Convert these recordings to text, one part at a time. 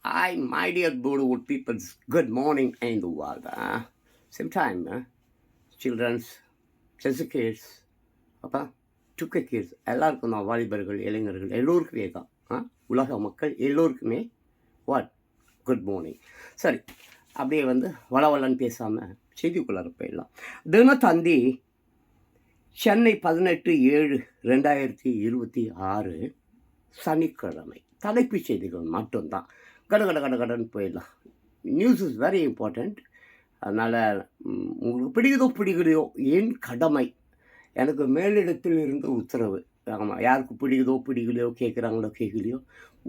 Hi, my dear Bollywood peoples. Good morning in the world. Same time, children's, chess kids அப்போ டுக்க kids எல்லாருக்கும் தான் வாலிபர்கள் இளைஞர்கள் எல்லோருக்குமே தான் உலக மக்கள் எல்லோருக்குமே வாட் குட் மார்னிங். சரி, அப்படியே வளவலன்னு பேசாமல் செய்திக்குள்ளார போயிடலாம். தினத்தந்தி சென்னை 18/7/2026 சனிக்கிழமை. தலைப்புச் செய்திகள் மட்டும்தான். கடன்னு போயிடலாம். News is very important. அதனால் உங்களுக்கு பிடிக்கலையோ என் கடமை, எனக்கு மேலிடத்தில் இருந்து உத்தரவு. ஆமாம், யாருக்கு பிடிக்கலையோ கேட்குறாங்களோ கேட்கலையோ,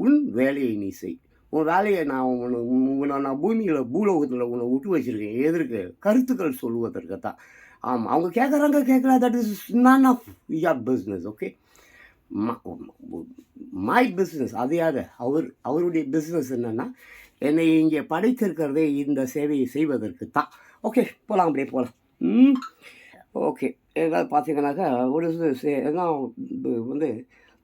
உன் வேலையை நீ செய். உன் வேலையை நான் பூமியில் பூலோகத்தில் உன்னை விட்டு வச்சுருக்கேன். எதற்கு? கருத்துக்கள் சொல்லுவதற்கு தான். ஆமாம், அவங்க கேட்குறா, that is none of your business. Okay, my business. அது யார்? அவருடைய பிஸ்னஸ் என்னென்னா, என்னை இங்கே படைத்திருக்கிறதே இந்த சேவையை செய்வதற்கு தான். ஓகே, போகலாம், அப்படியே போகலாம். ஓகே, ஏதாவது பார்த்தீங்கன்னாக்கா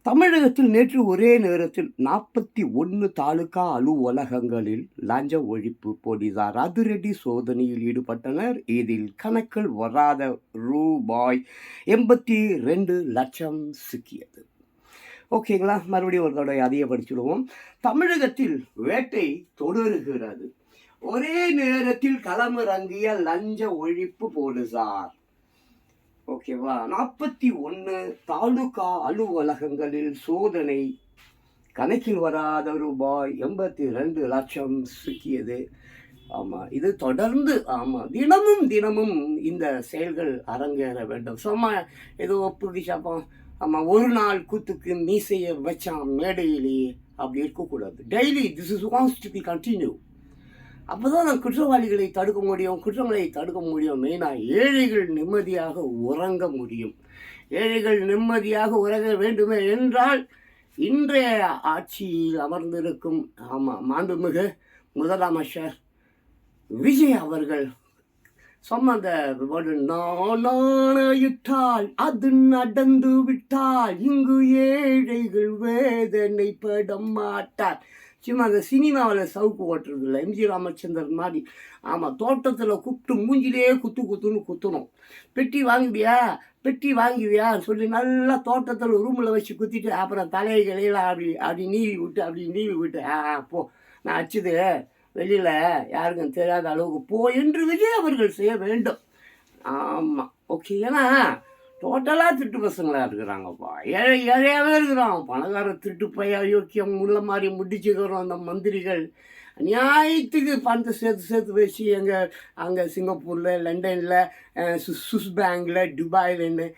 தமிழகத்தில் நேற்று ஒரே நேரத்தில் 41 தாலுகா அலுவலகங்களில் லஞ்ச ஒழிப்பு போலீசார் அதிரடி சோதனையில் ஈடுபட்டனர். இதில் கணக்கில் வராத ரூபாய் 82 லட்சம் சிக்கியது. ஓகேங்களா, மறுபடியும் ஒரு தடவை அதிகப்படுத்திடுவோம். தமிழகத்தில் வேட்டை தொடருகிறது. ஒரே நேரத்தில் களமிறங்கிய லஞ்ச ஒழிப்பு போலீசார். ஓகேவா, 41 தாலுகா அலுவலகங்களில் சோதனை, கணக்கில் வராத ரூபாய் 82 லட்சம் சிக்கியது. ஆமாம், இது தொடர்ந்து தினமும் இந்த செயல்கள் அரங்கேற வேண்டும். சும்மா ஏதோ புதுசாப்பா ஒரு நாள் கூத்துக்கு மீசையை வச்சான் மேடையிலேயே அப்படி இருக்கக்கூடாது. Daily this is wants to be continue. அப்போ தான் குற்றவாளிகளை தடுக்க முடியும், குற்றங்களை தடுக்க முடியும். மெயினாக ஏழைகள் நிம்மதியாக உறங்க முடியும். ஏழைகள் நிம்மதியாக உறங்க வேண்டுமே என்றால் இன்றைய ஆட்சியில் அமர்ந்திருக்கும் மாண்புமிகு முதலமைச்சர் விஜய் அவர்கள் நாணயிட்டால் அது நடந்து விட்டால் இங்கு ஏழைகள் வேதனைப்பட மாட்டார். சும்மா அந்த சினிமாவில் சவுக்கு ஓட்டுறது இல்லை, எம்ஜி ராமச்சந்திரன் மாதிரி. ஆமாம், தோட்டத்தில் கூப்பிட்டு மூஞ்சிலே குத்துன்னு குத்தணும். பெட்டி வாங்குவியான்னு சொல்லி நல்லா தோட்டத்தில் ரூமில் வச்சு குத்திட்டு அப்புறம் தலைகளையில் அப்படி நீவி விட்டு போ, நான் அச்சுது வெளியில் யாருக்கும் தெரியாத அளவுக்கு போ என்று விஜய் அவர்கள் செய்ய வேண்டும். ஆமாம், ஓகே. ஏன்னா டோட்டலாக திருட்டு பசங்களாக இருக்கிறாங்கப்பா. ஏழையாகவே இருக்கிறான். பணக்கார திருட்டு பைய யோக்கியம் உள்ள மாதிரி முடிச்சுக்கிறோம். அந்த மந்திரிகள் நியாயத்துக்கு பணத்தை சேர்த்து வச்சு அங்கே சிங்கப்பூரில், லண்டனில், சுவிஸ் பேங்கில், துபாயில்னு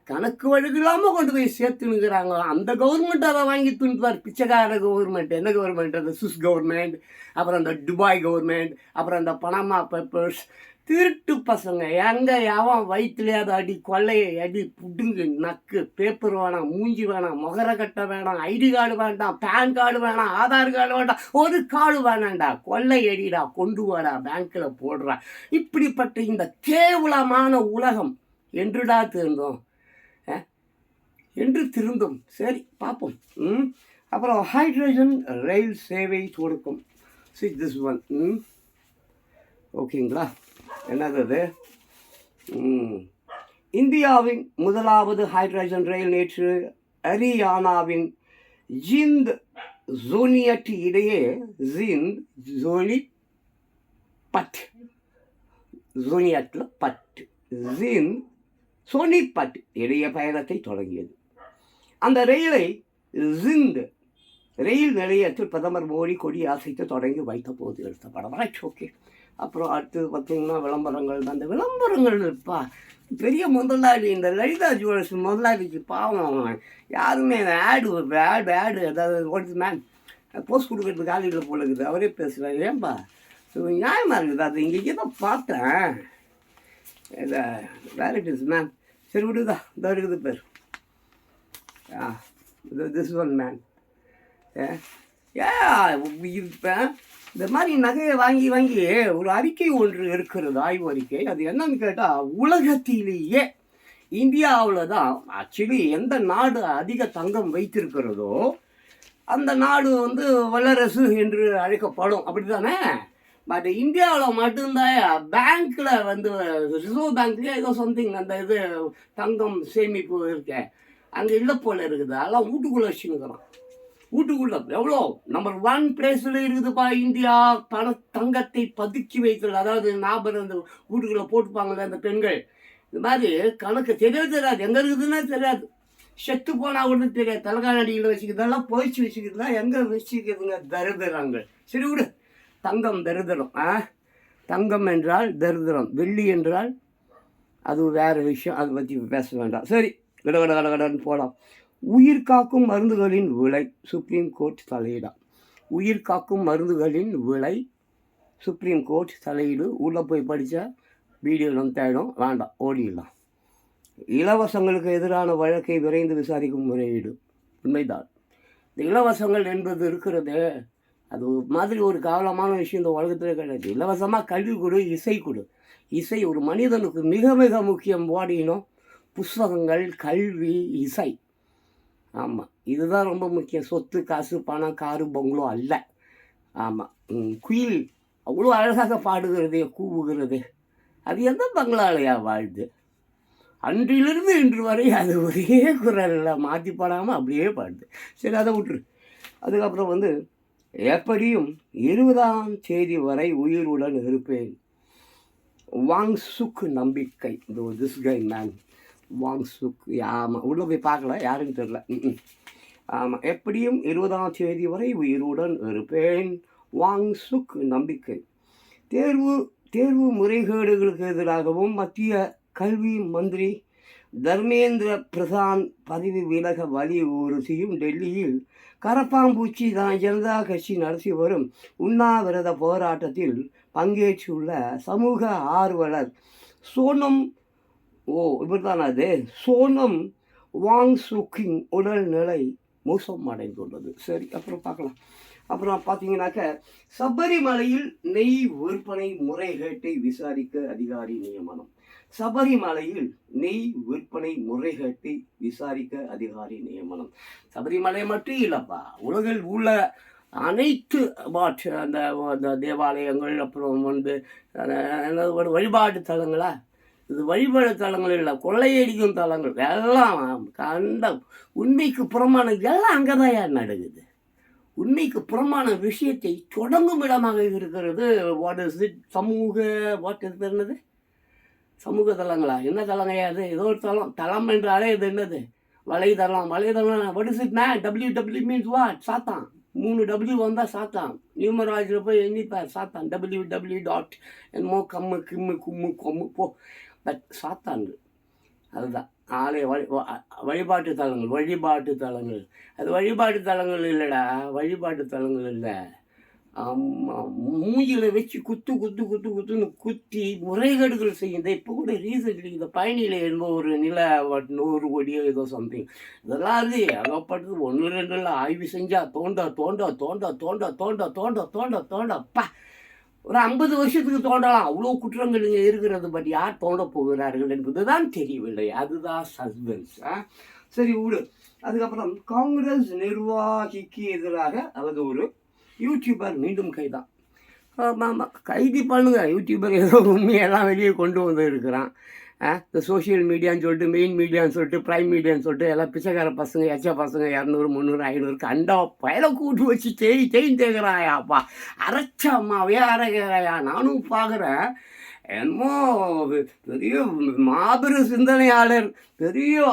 கணக்கு வழக்கு இல்லாமல் கொண்டு போய் சேர்த்துனுக்கிறாங்க. அந்த கவர்மெண்ட் அதை வாங்கி துணிப்பார். பிச்சைக்கார கவர்மெண்ட். என்ன கவர்மெண்ட்? அந்த சுவிஸ் கவர்மெண்ட், அப்புறம் அந்த துபாய் கவர்மெண்ட், அப்புறம் அந்த பனாமா பேப்பர்ஸ். திருட்டு பசங்க எங்கே யாவன் வயிற்றுலேயே அதை அடி, கொள்ளையை அடி, புடுங்கு, நக்கு. பேப்பர் வேணாம், மூஞ்சி வேணாம், முகர கட்டை வேணாம், ஐடி கார்டு வேண்டாம், பேன் கார்டு வேணாம், ஆதார் கார்டு வேண்டாம், ஒரு கார்டு வேணாண்டா, கொள்ளை அடிடா, கொண்டு வாடா, பேங்க்கில் போடுறா. இப்படிப்பட்ட இந்த கேவலமான உலகம் என்றுடா திருந்தோம் சரி, பார்ப்போம். அப்புறம் ஹைட்ரஜன் ரயில் சேவை தொடக்கம். This one. ஓகேங்களா, என்னது? இந்தியாவின் முதலாவது ஹைட்ரஜன் ரயில் நேற்று ஹரியானாவின் ஜிந்த் ஜோனியட் இடையே சோனிபட் இடையே பயணத்தை தொடங்கியது. அந்த ரயிலை ஜிந்த் ரயில் நிலையத்தில் பிரதமர் மோடி கொடி அசைத்து தொடங்கி வைத்த போது எடுத்த படம். ஓகே, அப்புறம் அடுத்து பார்த்தீங்கன்னா விளம்பரங்கள். அந்த விளம்பரங்கள் இருப்பா பெரிய முதலாளி, இந்த லலிதா ஜுவல்ஸ் முதலாளிக்கு பாவம் யாருமே ஆடு ஏதாவது ஓடுது மேம், போஸ்ட் கொடுக்கறதுக்கு காலையில் போல இருக்குது. அவரே பேசுகிறார். ஏன்பா நியாயமாக இருக்குது. அது இங்கே தான் பார்த்தேன். வேலிட்டிஸ் மேம். சரி விடுதா, இந்த இருக்குது பேர். This one man. இந்த மாதிரி நகையை வாங்கி ஒரு அறிக்கை ஒன்று இருக்கிறது, ஆய்வு அறிக்கை. அது என்னன்னு கேட்டால், உலகத்திலேயே இந்தியாவில் தான் ஆக்சுவலி எந்த நாடு அதிக தங்கம் வைத்திருக்கிறதோ அந்த நாடு வந்து வல்லரசு என்று அழைக்கப்படும், அப்படி தானே? பட் இந்தியாவில் மட்டும்தான் பேங்க்கில் வந்து ரிசர்வ் பேங்க்லேயே ஏதோ சம்திங் அந்த இது தங்கம் சேமிப்பு இருக்க அங்கே இல்லை போல் இருக்குது. அதெல்லாம் வீட்டுக்குள்ளே வச்சுன்னுக்குறோம். வீட்டுக்குள்ள எவ்வளோ நம்பர் 1 பிளேஸில் இருக்குதுப்பா இந்தியா. தங்கத்தை பதுக்கி வைத்தல், அதாவது ஞாபகம் அந்த வீட்டுக்குள்ளே போட்டுப்பாங்களே அந்த பெண்கள். இது மாதிரி கணக்கு தெரியாது, எங்கே இருக்குதுன்னா தெரியாது. செத்து போனால் கூட தெரியாது. தலைகாணடியில் வச்சுக்கிறதெல்லாம் போயிச்சு வச்சுக்கிறதுனா எங்கே வச்சுக்கிறதுங்க தரிதிரங்க. சரி விடு, தங்கம் தரிதிரம். தங்கம் என்றால் தரிதிரம், வெள்ளி என்றால் அது வேறு விஷயம், அதை பற்றி பேச வேண்டாம். சரி, கடன்னு போகலாம். உயிர் காக்கும் மருந்துகளின் விலை சுப்ரீம் கோர்ட் தலையிடா. உயிர் காக்கும் மருந்துகளின் விலை சுப்ரீம் கோர்ட் தலையீடு. உள்ளே போய் படித்தா வீடியோலாம் தேடும், வேண்டாம், ஓடிடலாம். இலவசங்களுக்கு எதிரான வழக்கை விரைந்து விசாரிக்கும் முறையீடு. உண்மைதான், இந்த இலவசங்கள் என்பது இருக்கிறது, அது மாதிரி ஒரு காலமான விஷயம் இந்த உலகத்திலே கிடையாது. இலவசமாக கல்வி கொடு, இசை கொடு. இசை ஒரு மனிதனுக்கு மிக மிக முக்கியம். ஓடினோம் புஸ்தகங்கள், கல்வி, இசை. ஆமாம், இதுதான் ரொம்ப முக்கியம். சொத்து, காசு, பணம், காரு, பங்களோ அல்ல. ஆமாம், குயில் அவ்வளோ அழகாக பாடுகிறது, கூவுகிறது. அது எந்த பங்களாலையா வாழ்து? அன்றிலிருந்து இன்று வரை அது ஒரே குரலில் மாற்றி பாடாமல் அப்படியே பாடுது. சரி, அதை விட்டுரு. அதுக்கப்புறம் வந்து எப்படியும் 20ஆம் தேதி வரை உயிருடன் இருப்பேன். வாங் சுக் நம்பிக்கை. திஸ் கை மேன் வாங் சுக். ஆமாம், உள்ளே போய் பார்க்கல, யாருன்னு தெரில. ஆமாம், எப்படியும் 20ஆம் தேதி வரை உயிருடன் இருப்பேன். வாங் சுக் நம்பிக்கை. தேர்வு முறைகேடுகளுக்கு எதிராகவும் மத்திய கல்வி மந்திரி தர்மேந்திர பிரதான் பதவி விலக வலியுறுத்தியும் டெல்லியில் கரப்பாம்பூச்சி ஜனதா கட்சி நடத்தி வரும் உண்ணாவிரத போராட்டத்தில் பங்கேற்றுள்ள சமூக ஆர்வலர் சோனம் வாங் சுக்கின் உடல்நிலை மோசமடைந்துள்ளது. சரி, அப்புறம் பார்க்கலாம். அப்புறம் பார்த்தீங்கன்னாக்க சபரிமலையில் நெய் விற்பனை முறைகேட்டை விசாரிக்க அதிகாரி நியமனம். சபரிமலையில் நெய் விற்பனை முறைகேட்டை விசாரிக்க அதிகாரி நியமனம். சபரிமலை மட்டும் இல்லைப்பா, உலகில் உள்ள அனைத்து அந்த தேவாலயங்கள், அப்புறம் வந்து வழிபாட்டு தலங்களா, இது வழிபாடு தலங்கள் இல்லை, கொள்ளையடிக்கும் தலங்கள் எல்லாம் கண்ட உண்மைக்கு புறமான எல்லாம் அங்கே தான் நடக்குது. உண்மைக்கு புறமான விஷயத்தை தொடங்கும் இடமாக இருக்கிறது. என்னது சமூக தளங்களா? என்ன தளங்கையா அது? ஏதோ ஒரு தளம் என்றாலே இது என்னது? வலைதளம். what is it man? WW means what? சாத்தான். 3 W வந்தால் சாத்தான். நியூமராஜில் போய் எண்ணிப்பார் சாத்தான். WW. என்னமோ கம்மு கிம்மு கும்மு கொம்மு போ. பட் சாத்தான் அதுதான். ஆலய வழிபாட்டு தலங்கள். அது வழிபாட்டு தலங்கள் இல்லைடா, வழிபாட்டு தலங்கள் இல்லை. மூஞ்சியில் வச்சு குத்துன்னு குத்தி முறைகேடுகள் செய்யுது. இப்போ கூட ரீசன்ட்லி இந்த பயணியில் என்ப ஒரு நில 100 கோடியோ ஏதோ சம்திங், இதெல்லாம் அது அகப்பட்டது 1-2 ஆய்வு செஞ்சால் தோண்டப்பா ஒரு 50 வருஷத்துக்கு தோண்டலாம். அவ்வளோ குற்றங்கள் இங்கே இருக்கிறது. பட் யார் தோண்ட போகிறார்கள் என்பது தான் தெரியவில்லை. அதுதான் சஸ்பென்ஸ். சரி விடு. அதுக்கப்புறம் காங்கிரஸ் நிர்வாகிக்கு எதிராக ஒரு யூடியூபர் மீண்டும் கைதான். ஆமாம், கைது பண்ணுங்க. யூடியூபர் ஏதோ உண்மையெல்லாம் வெளியே கொண்டு வந்து இருக்கிறான். இந்த சோஷியல் மீடியான்னு சொல்லிட்டு, மெயின் மீடியான்னு சொல்லிட்டு, ப்ரைம் மீடியான்னு சொல்லிட்டு எல்லாம் பிச்சைக்கார பசங்க, எச்ச பசங்க 200, 300, 500 கண்டா பயலை கூட்டு வச்சு தேய்கிறாயாப்பா. அரைச்ச அம்மாவே அரைக்கிறாயா. நானும் பார்க்குறேன். என்னமோ பெரிய மாபெரும் சிந்தனையாளர், பெரிய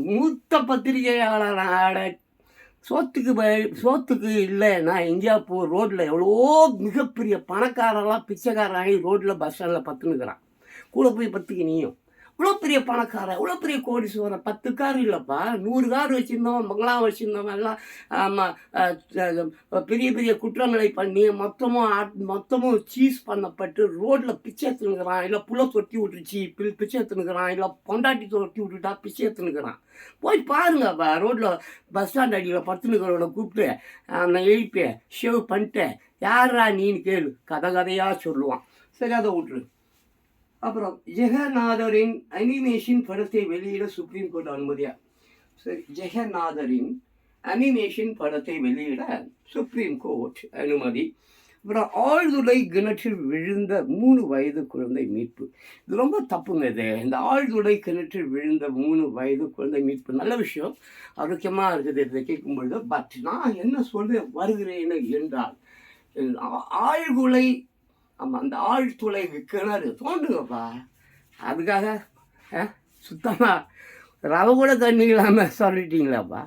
மூத்த பத்திரிகையாளர். சோத்துக்கு இல்லைன்னா இந்தியா ரோட்டில் எவ்வளோ மிகப்பெரிய பணக்காரெல்லாம் பிச்சைக்காரன் ரோட்டில் பஸ் ஸ்டாண்டில் பத்துனுக்கிறான். கூட போய் பத்துக்கு நீயும். இவ்வளோ பெரிய பணக்காரன், இவ்வளோ பெரிய கோடீஸ்வரன். 10 கார் இல்லைப்பா, 100 கார் வச்சுருந்தவன், பங்களா வச்சுருந்தவன் எல்லாம் பெரிய பெரிய குற்றங்களை பண்ணி மொத்தமும் சீஸ் பண்ணப்பட்டு ரோட்டில் பிச்சை எடுத்துனுக்கிறான். இல்லை புள்ள தொட்டி விட்டுருச்சு பிச்சை எடுத்துனுக்கிறான். இல்லை பொண்டாட்டி தொட்டி விட்டுட்டா பிச்சை எடுத்துனுக்கிறான். போய் பாருங்கப்பா, ரோட்டில் பஸ் ஸ்டாண்ட் அடியில் பத்துனுக்கிறவனை கூப்பிட்டு நான் எழுப்பி ஷேவ் பண்ணிட்டேன், யாரா நீன்னு கேளு, கதையாக சொல்லுவான். சரி, அதை விட்டுரு. அப்புறம் ஜெகநாதரின் அனிமேஷன் படத்தை வெளியிட சுப்ரீம் கோர்ட் அனுமதியா. சரி, ஜெகநாதரின் அனிமேஷன் படத்தை வெளியிட சுப்ரீம் கோர்ட் அனுமதி. அப்புறம் ஆழ்துளை கிணற்றில் விழுந்த 3 வயது குழந்தை மீட்பு. இது ரொம்ப தப்புங்க இது. இந்த ஆழ்துளை கிணற்றில் விழுந்த 3 வயது குழந்தை மீட்பு நல்ல விஷயம், ஆரோக்கியமாக இருக்குது இதை கேட்கும்பொழுது. பட் நான் என்ன சொல்ல வருகிறேன் என்றால், ஆழ்குலை ஆமாம் அந்த ஆழ்துளை கிணறு தோண்டுங்கப்பா. அதுக்காக சுத்தமாக ரவை கூட தண்ணி இல்லாமல் சொல்லிட்டீங்களாப்பா.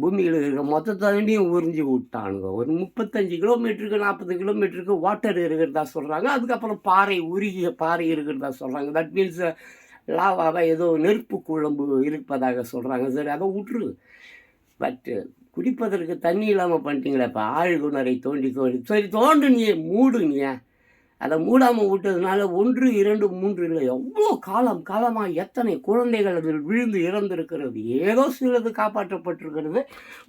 பூமியில் இருக்கிற மொத்த தண்ணியும் உறிஞ்சி விட்டானுங்க. ஒரு 35 கிலோமீட்டருக்கு 40 கிலோமீட்டருக்கு வாட்டர் இருக்கிறதா சொல்கிறாங்க. அதுக்கப்புறம் பாறை உருகிய பாறை இருக்கிறதா சொல்கிறாங்க. தட் மீன்ஸ் லாவாவை ஏதோ நெருப்பு குழம்பு இருப்பதாக சொல்கிறாங்க. சரி அதை விட்டுரு. பட்டு குடிப்பதற்கு தண்ணி இல்லாமல் பண்ணிட்டீங்களே இப்போ ஆழ்குணரை தோண்டி சரி தோண்டு நீ மூடு நீ. அதை மூடாமல் விட்டதுனால 1, 2, 3 இல்லை, எவ்வளோ காலமாக எத்தனை குழந்தைகள் அதில் விழுந்து இறந்திருக்கிறது. ஏதோ சிலது காப்பாற்றப்பட்டிருக்கிறது.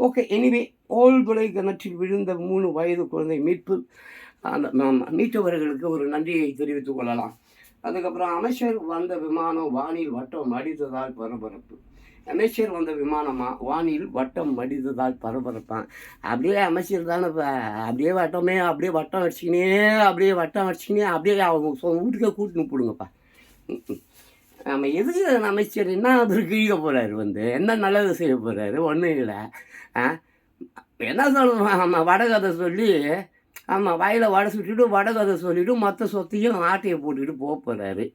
ஓகே, எனிவே ஆழ்துளை கிணற்றில் விழுந்த 3 வயது குழந்தை மீட்பு. அந்த மீட்டவர்களுக்கு ஒரு நன்றியை தெரிவித்துக் கொள்ளலாம். அதுக்கப்புறம் அமைச்சர் வந்த விமானம் வானில் வட்டம் அடித்ததால் பரபரப்பு. அமைச்சர் வந்த விமானமாக வானில் வட்டம் மடித்ததால் பரபரப்பான். அப்படியே அமைச்சர் தானே இப்போ அப்படியே வட்டம் அடிச்சுக்கினே அப்படியே அவங்க வீட்டுக்கே கூட்டின்னு போடுங்கப்பா. நம்ம எதுக்கு அமைச்சர் என்ன அதற்கு இழுக்க போகிறாரு, என்ன நல்லது செய்ய போகிறாரு, ஒன்றும் இல்லை. என்ன சொல்லுவான், ஆமாம் வடகதை சொல்லி, ஆமாம் வாயில் வடை சுட்டுட்டு வடகதை சொல்லிவிட்டு மற்ற சொத்தையும் ஆட்டையை போட்டுக்கிட்டு போக போகிறாரு.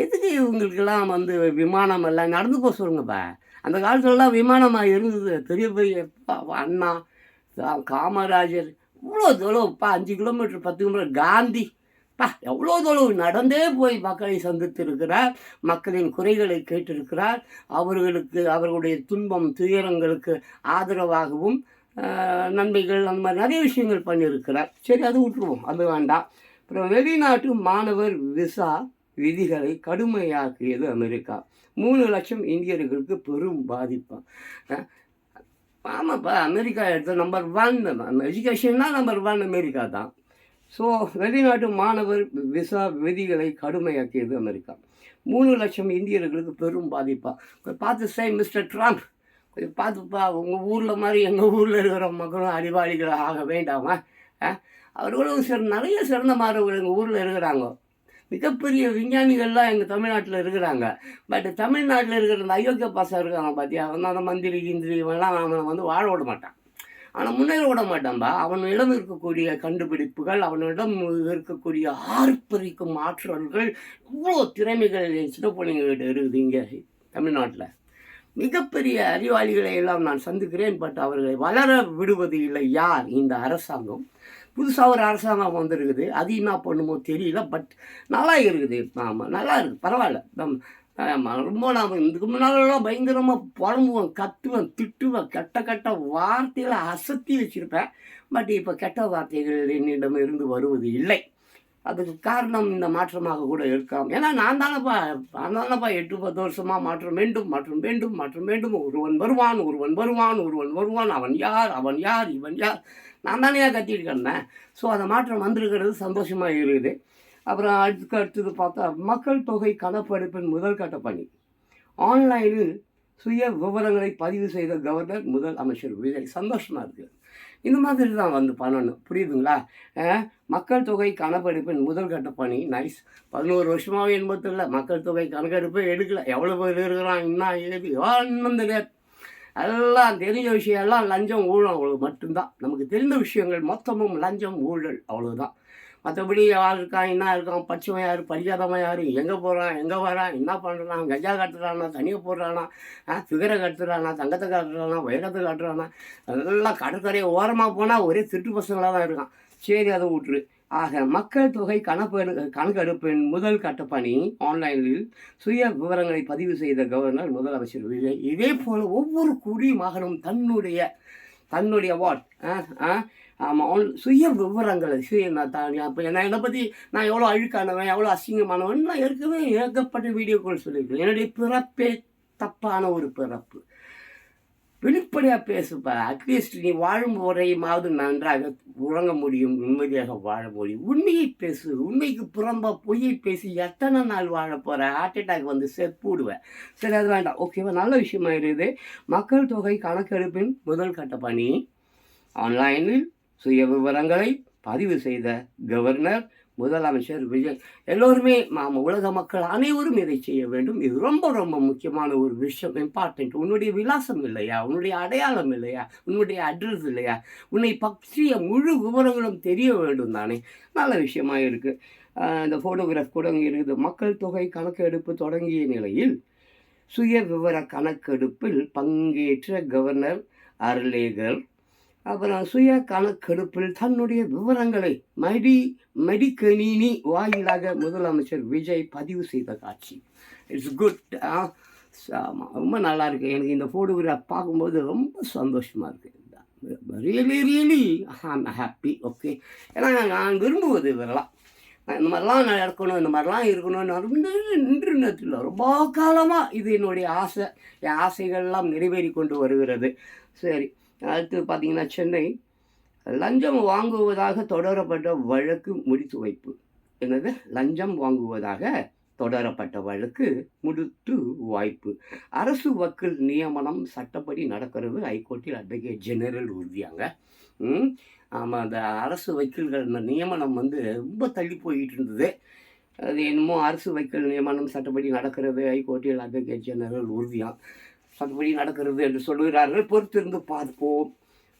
எதுக்கு இவங்களுக்கெல்லாம் விமானம் எல்லாம் நடந்து போக சொல்லுங்கப்பா. அந்த காலத்துலலாம் விமானமாக இருந்தது. பெரிய பெரிய அண்ணா, காமராஜர் இவ்வளோ தொலைவுப்பா, 5 கிலோமீட்டர் 10 கிலோமீட்டர். காந்தி எவ்வளோ தொலைவு நடந்தே போய் மக்களை சந்தித்திருக்கிறார், மக்களின் குறைகளை கேட்டிருக்கிறார், அவர்களுடைய துன்பம் துயரங்களுக்கு ஆதரவாகவும் நன்மைகள் அந்த மாதிரி நிறைய விஷயங்கள் பண்ணியிருக்கிறார். சரி அது விட்டுருவோம், அது வேண்டாம். அப்புறம் வெளிநாட்டு மாணவர் விசா விதிகளை கடுமையாக்கியது அமெரிக்கா. 3 லட்சம் இந்தியர்களுக்கு பெரும் பாதிப்பா. ஆமாப்பா, அமெரிக்கா எடுத்த நம்பர் 1 எஜுகேஷன்னா நம்பர் 1 அமெரிக்கா தான். ஸோ வெளிநாட்டு மாணவர் விசா விதிகளை கடுமையாக்கியது அமெரிக்கா. 3 லட்சம் இந்தியர்களுக்கு பெரும் பாதிப்பா. பார்த்து மிஸ்டர் ட்ரம்ப், கொஞ்சம் பார்த்துப்பா, உங்கள் ஊரில் மாதிரி எங்கள் ஊரில் இருக்கிற மக்களும் அறிவாளிகள் ஆக வேண்டாமா? அவர்களும் நிறைய சிறந்த மாணவர்கள் எங்கள் ஊரில் இருக்கிறாங்க. மிகப்பெரிய விஞ்ஞானிகள்லாம் எங்கள் தமிழ்நாட்டில் இருக்கிறாங்க. பட் தமிழ்நாட்டில் இருக்கிற அந்த அயோக்கிய பாசம் இருக்காங்க பார்த்தியா, அந்த மந்திரி கிந்திரி இவெல்லாம் அவனை வாழ விட மாட்டான், ஆனால் முன்னேற விட மாட்டான்பா. அவனிடம் இருக்கக்கூடிய கண்டுபிடிப்புகள், அவனிடம் இருக்கக்கூடிய ஆர்ப்பரிக்கும் ஆற்றல்கள், இவ்வளோ திறமைகள் சின்ன பிள்ளைங்ககிட்ட இருக்குது. இங்கே தமிழ்நாட்டில் மிகப்பெரிய அறிவாளிகளை எல்லாம் நான் சந்திக்கிறேன். பட் அவர்களை வளர விடுவது இல்லை. யார்? இந்த அரசாங்கம். புதுசாக ஒரு அரசாங்கம் வந்திருக்குது, அது என்ன பண்ணுமோ தெரியல. பட் நல்லா இருக்குது. ஆமாம், நல்லா இருக்குது, பரவாயில்ல. ரொம்ப நாம் இதுக்கு முன்னாலெல்லாம் பயங்கரமாக புலம்புவேன், கத்துவேன், திட்டுவேன், கெட்ட வார்த்தைகளை அசத்தி வச்சுருப்பேன். பட் இப்போ கெட்ட வார்த்தைகள் என்னிடம் இருந்து வருவது இல்லை. அதுக்கு காரணம் இந்த மாற்றமாக கூட இருக்கலாம். ஏன்னா நான் தானப்பா 8-10 வருஷமாக மாற்றம் வேண்டும். ஒருவன் வருவான், அவன் யார், இவன் யார், நான் தானே கத்திருக்கேன். ஸோ அந்த மாற்றம் வந்திருக்கிறது, சந்தோஷமாக இருக்குது. அப்புறம் அடுத்தது பார்த்தா மக்கள் தொகை கணக்கெடுப்பின் முதல் கட்ட பணி. ஆன்லைனில் சுய விவரங்களை பதிவு செய்த கவர்னர் முதல் அமைச்சர் விஜய். சந்தோஷமாக இருக்குது. இந்த மாதிரி தான் பண்ணணும், புரியுதுங்களா? மக்கள் தொகை கணக்கெடுப்பின் முதல் கட்ட பணி நைஸ். 11 வருஷமாகவே என்பதில்லை, மக்கள் தொகை கணக்கெடுப்பே எடுக்கலை. எவ்வளோ பேர் இருக்கிறான், என்ன ஏது இன்னும் தெரியாது. எல்லாம் தெரிஞ்ச விஷயம் எல்லாம் லஞ்சம் ஊழல், அவ்வளோ மட்டும்தான் நமக்கு தெரிந்த விஷயங்கள். மொத்தமும் லஞ்சம் ஊழல், அவ்வளோதான். மற்றபடி யார் இருக்கான், என்ன இருக்கான், படித்தவன் யார், படிக்காதவன் யார், எங்கே போகிறான், எங்கே வரான், என்ன பண்ணுறான், கஜா கட்டுறானா, தனியாக போடுறானா, ஃபிகரை கட்டுறானா, தங்கத்தை காட்டுறானா, வைரத்தை காட்டுறானா, அதெல்லாம் கடற்கரையை ஓரமாக போனால் ஒரே திருட்டு பசங்களாக தான் இருக்கான். சரி அதை விட்டுரு. ஆக மக்கள் தொகை கணக்கெடுப்பின் முதல் கட்ட பணி ஆன்லைனில் சுய விவரங்களை பதிவு செய்த கவர்னர் முதலமைச்சர் விஜய். இதே போல் ஒவ்வொரு குடிமகனும் தன்னுடைய சுய விவரங்களை இப்போ என்னை பற்றி நான் எவ்வளோ அழுக்கானவன், எவ்வளோ அசிங்கமானவன் நான் ஏற்கப்பட்ட வீடியோக்கள் சொல்லியிருக்கேன். என்னுடைய பிறப்பே தப்பான ஒரு பிறப்பு. வெளிப்படையாக பேசுப்பா. அட்லீஸ்ட் நீ வாழும் முறையுமாவது நன்றாக உறங்க முடியும், நிம்மதியாக வாழ முடியும். உண்மையை பேசு. உண்மைக்கு புறம்பா பொய்யை பேசி எத்தனை நாள் வாழ போகிற? ஹார்ட் அட்டாக் வந்து செத்துடுவேன். சரி, அது வேண்டாம். ஓகேவா? நல்ல விஷயமா இருக்குது. மக்கள் தொகை கணக்கெடுப்பின் முதல் கட்ட பணி ஆன்லைனில் சுய விவரங்களை பதிவு செய்த கவர்னர் முதலமைச்சர் விஜய். எல்லோருமே உலக மக்கள் அனைவரும் இதை செய்ய வேண்டும். இது ரொம்ப ரொம்ப முக்கியமான ஒரு விஷயம், இம்பார்ட்டன்ட். உன்னுடைய விலாசம் இல்லையா, உன்னுடைய அடையாளம் இல்லையா, உன்னுடைய அட்ரஸ் இல்லையா, உன்னை பற்றிய முழு விவரங்களும் தெரிய வேண்டும் தானே. நல்ல விஷயமா இருக்குது. இந்த ஃபோட்டோகிராஃப் கூட இருக்குது. மக்கள் தொகை கணக்கெடுப்பு தொடங்கிய நிலையில் சுய விவர கணக்கெடுப்பில் பங்கேற்ற கவர்னர் அர்லேகர் அப்புறம் சுய கணக்கெடுப்பில் தன்னுடைய விவரங்களை மடிக்கணினி வாயிலாக முதலமைச்சர் விஜய் பதிவு செய்த காட்சி. It's good. ரொம்ப நல்லா இருக்குது. எனக்கு இந்த ஃபோட்டோகிராஃப் பார்க்கும்போது ரொம்ப சந்தோஷமாக இருக்குது. Really I'm happy. ஓகே, ஏன்னா நான் விரும்புவது இதெல்லாம். இந்த மாதிரிலாம் நடக்கணும், இந்த மாதிரிலாம் இருக்கணும்னு நின்றுனத்தில் ரொம்ப காலமாக இது என்னுடைய ஆசை. என் ஆசைகள்லாம் நிறைவேறி கொண்டு வருகிறது. சரி, அடுத்து பார்த்தீங்கன்னா, சென்னை லஞ்சம் வாங்குவதாக தொடரப்பட்ட வழக்கு முடித்து வைப்பு. என்னது? லஞ்சம் வாங்குவதாக தொடரப்பட்ட வழக்கு முடித்து வாய்ப்பு. அரசு வக்கீல் நியமனம் சட்டப்படி நடக்கிறது. ஹைகோர்ட்டில் அட்வொகேட் ஜெனரல் உறுதியாங்க. ஆமாம், அந்த அரசு வக்கீல்கள் நியமனம் வந்து ரொம்ப தள்ளி போயிட்டு இருந்தது. அது என்னமோ அரசு வக்கீல் நியமனம் சட்டப்படி நடக்கிறது. ஹைகோர்ட்டில் அட்வொகேட் ஜெனரல் உறுதியாக சட்டப்படி நடக்கிறது என்று சொல்லுகிறார்கள். பொறுத்திருந்து பார்ப்போம்.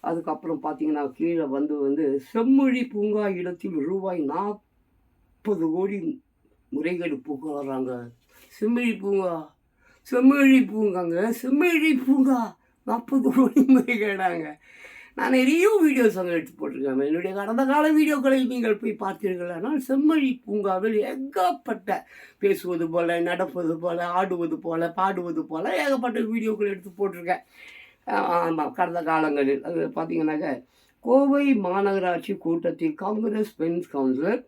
அதுக்கப்புறம் பார்த்தீங்கன்னா, கீழே வந்து செம்மொழி பூங்கா இடத்தில் ரூபாய் 40 கோடி முறைகேடு புகாராங்க. செம்மொழி பூங்காங்க 40 கோடி முறைகேடாங்க. நான் நிறைய வீடியோஸ் அங்கே எடுத்து போட்டிருக்கேன். என்னுடைய கடந்த கால வீடியோக்களை நீங்கள் போய் பார்த்தீர்கள். ஆனால் செம்மொழி பூங்காவில் ஏகப்பட்ட பேசுவது போல், நடப்பது போல், ஆடுவது போல், பாடுவது போல் ஏகப்பட்ட வீடியோக்கள் எடுத்து போட்டிருக்கேன். ஆமாம், கடந்த காலங்களில். அது பார்த்தீங்கன்னாக்க, கோவை மாநகராட்சி கூட்டத்தில் காங்கிரஸ் பெண் கவுன்சிலர்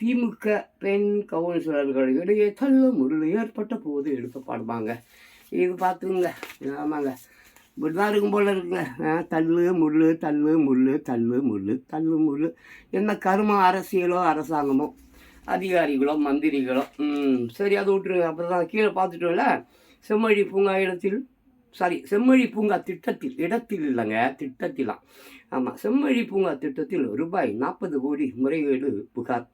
திமுக பெண் கவுன்சிலர்கள் இடையே தள்ளுமுள்ளு ஏற்பட்ட போது எடுத்து பாடுவாங்க. இது பார்த்துங்க. ஆமாங்க, இப்படிதான் இருக்கும் போல இருக்குங்க. தள்ளு முள்ளு. என்ன கரும அரசியலோ அரசாங்கமோ அதிகாரிகளோ மந்திரிகளோ. சரி, அதை விட்டுருங்க. அப்புறம் தான் கீழே பார்த்துட்டோம்ல, செம்மொழி பூங்கா செம்மொழி பூங்கா இடத்தில் இல்லைங்க, திட்டத்திலாம். ஆமாம், செம்மொழி பூங்கா திட்டத்தில் ரூபாய் 40 கோடி முறைகேடு புகார்.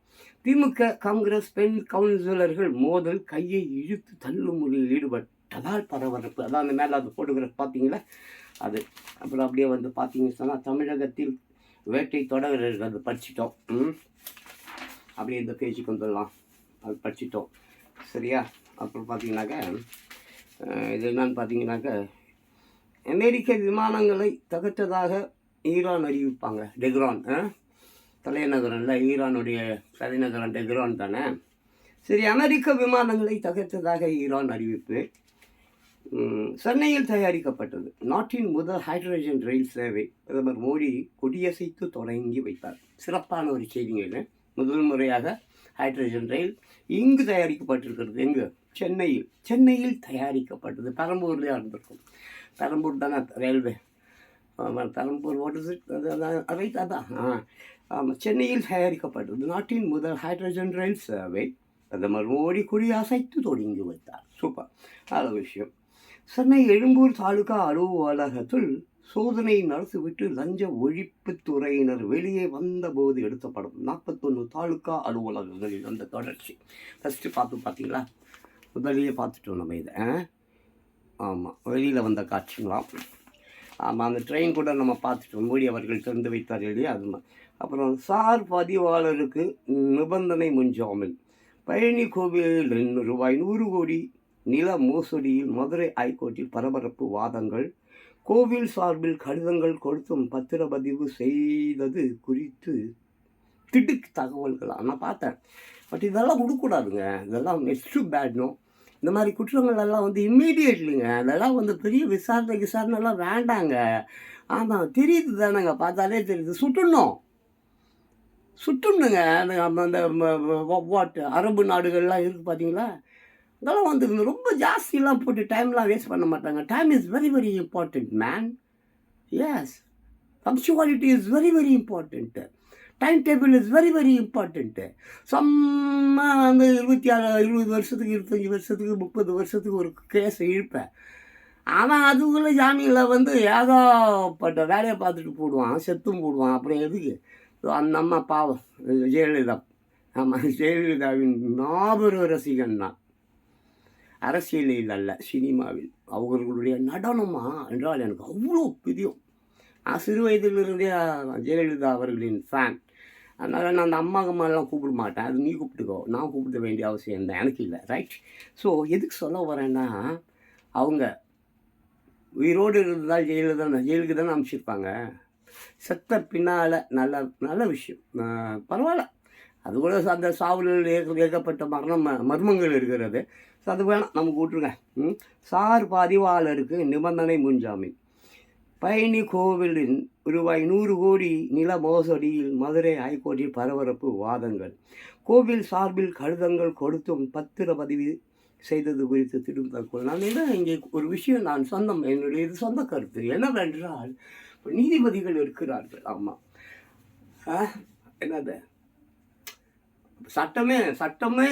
திமுக காங்கிரஸ் பெண் கவுன்சிலர்கள் மோதல், கையை இழுத்து தள்ளுமுள்ளில் ஈடுபட்டதால் பரபரப்பு. அதான் அந்த மேலே அது ஃபோட்டோகிராஃப் பார்த்தீங்களா அது. அப்புறம் அப்படியே வந்து பார்த்தீங்கன்னு சொன்னால், தமிழகத்தில் வேட்டை தொடர்கிறது. அது படிச்சிட்டோம். அப்படியே இந்த பேஜுக்கு வந்துடலாம். அது படிச்சிட்டோம். சரியா? அப்புறம் பார்த்தீங்கன்னாக்க, இது என்னன்னு பார்த்தீங்கன்னாக்க, அமெரிக்க விமானங்களை தகர்த்ததாக ஈரான் அறிவிப்பாங்க. டெஹ்ரான் தலைநகரம் இல்லை, ஈரானுடைய தலைநகரம் டெஹ்ரான் தானே. சரி, அமெரிக்க விமானங்களை தகர்த்ததாக ஈரான் அறிவிப்பு. சென்னையில் தயாரிக்கப்பட்டது நாட்டின் முதல் ஹைட்ரஜன் ரயில் சேவை. பிரதமர் மோடி கொடியசைத்து தொடங்கி வைத்தார். சிறப்பான ஒரு செய்திங்க. முதல் முறையாக ஹைட்ரஜன் ரயில் இங்கு தயாரிக்கப்பட்டிருக்கிறது. எங்கு? சென்னையில் தயாரிக்கப்பட்டது. பெரம்பூர்லேயே இருந்திருக்கும். பெரம்பூர் தானே ரயில்வே. பெரம்பூர் ரைட். அதான். ஆமாம், சென்னையில் தயாரிக்கப்பட்டது நாட்டின் முதல் ஹைட்ரஜன் ரயில் சேவை. பிரதமர் மோடி கொடி அசைத்து தொடங்கி வைத்தார். சூப்பர், நல்ல விஷயம். சென்னை எழும்பூர் தாலுகா அலுவலகத்தில் சோதனை நடத்திவிட்டு லஞ்ச ஒழிப்புத்துறையினர் வெளியே வந்தபோது எடுத்த படம். 41 தாலுகா அலுவலகங்களில் அந்த தொடர்ச்சி. ஃபஸ்ட்டு பார்த்தீங்களா? முதலியே பார்த்துட்டோம் நம்ம இதை. ஆமாம், வெளியில் வந்த காட்சிங்களாம். ஆமாம், அந்த ட்ரெயின் கூட நம்ம பார்த்துட்டோம். மோடி அவர்கள் திறந்து வைத்தார் இல்லையா, அது. அப்புறம் சார் பதிவாளருக்கு நிபந்தனை முன்ஜாமீன். பழனி கோவிலில் ரூபாய் 100 கோடி நில மோசடியில் மதுரை ஹைகோர்ட்டில் பரபரப்பு வாதங்கள். கோவில் சார்பில் கடிதங்கள் கொடுத்தும் பத்திரப்பதிவு செய்தது குறித்து திடுக்கு தகவல்கள் நான் பார்த்தேன். பட் இதெல்லாம் கொடுக்கூடாதுங்க. இதெல்லாம் நெக்ஸ்ட் பேட்னோ. இந்த மாதிரி குற்றங்கள் எல்லாம் வந்து இம்மீடியட்லிங்க. அதெல்லாம் வந்து பெரிய விசாரணைலாம் வேண்டாங்க. ஆமாம், தெரியுது தானேங்க, பார்த்தாலே தெரியுது. சுட்டுணுங்க. அந்த வாட் அரபு நாடுகள்லாம் இருக்குது பார்த்தீங்களா, இதெல்லாம் வந்து ரொம்ப ஜாஸ்தியெல்லாம் போட்டு டைம்லாம் வேஸ்ட் பண்ண மாட்டாங்க. Time is very very important man. Yes, punctuality is very very important. Time table is very very important. சும்மா வந்து 20 வருஷத்துக்கு 25 வருஷத்துக்கு 30 வருஷத்துக்கு ஒரு கேஸை இழுப்பேன். அவன் அதுக்குள்ளே ஜாமீனில் வந்து ஏகப்பட்ட வேலையை பார்த்துட்டு போடுவான், செத்தும் போடுவான். அப்புறம் எதுக்கு? அந்த அம்மா பாவம் ஜெயலலிதா. ஆமாம், ஜெயலலிதாவின் மாபெரும் ரசிகன் நான். அரசியலில் அல்ல, சினிமாவில். அவர்களுடைய நடனமா என்றால் எனக்கு அவ்வளோ பிரியம். நான் சிறு வயதிலிருந்தே ஜெயலலிதா அவர்களின் ஃபேன். அதனால் நான் அந்த அம்மாலாம் கூப்பிட மாட்டேன். அது நீ கூப்பிட்டுக்கோ, நான் கூப்பிட வேண்டிய அவசியம் தான் எனக்கு இல்லை. ரைட். ஸோ எதுக்கு சொல்ல வரேன்னா, அவங்க உயிரோடு இருந்தால் ஜெயிலுக்கு தானே அனுப்பிச்சிருப்பாங்க. செத்த பின்னால் நல்ல நல்ல விஷயம், பரவாயில்ல. அது கூட அந்த சாவுகளில் ஏகப்பட்ட மர்மங்கள் இருக்கிறது. ஸோ அது வேணாம், நமக்கு விட்ருங்க. சார் பதிவாளருக்கு நிபந்தனை முன்ஜாமீன். பழனி கோவிலின் ரூபாய் 100 கோடி நில மோசடியில் மதுரை ஹைகோர்ட்டில் பரபரப்பு வாதங்கள். கோவில் சார்பில் கடிதங்கள் கொடுத்தும் பத்திரப்பதிவு செய்தது குறித்து திடும் தகவல். நான் என்ன இங்கே ஒரு விஷயம் என்னுடைய இது சொந்த கருத்து என்னவென்றால், நீதிபதிகள் இருக்கிறார்கள். ஆமாம், என்னது சட்டமே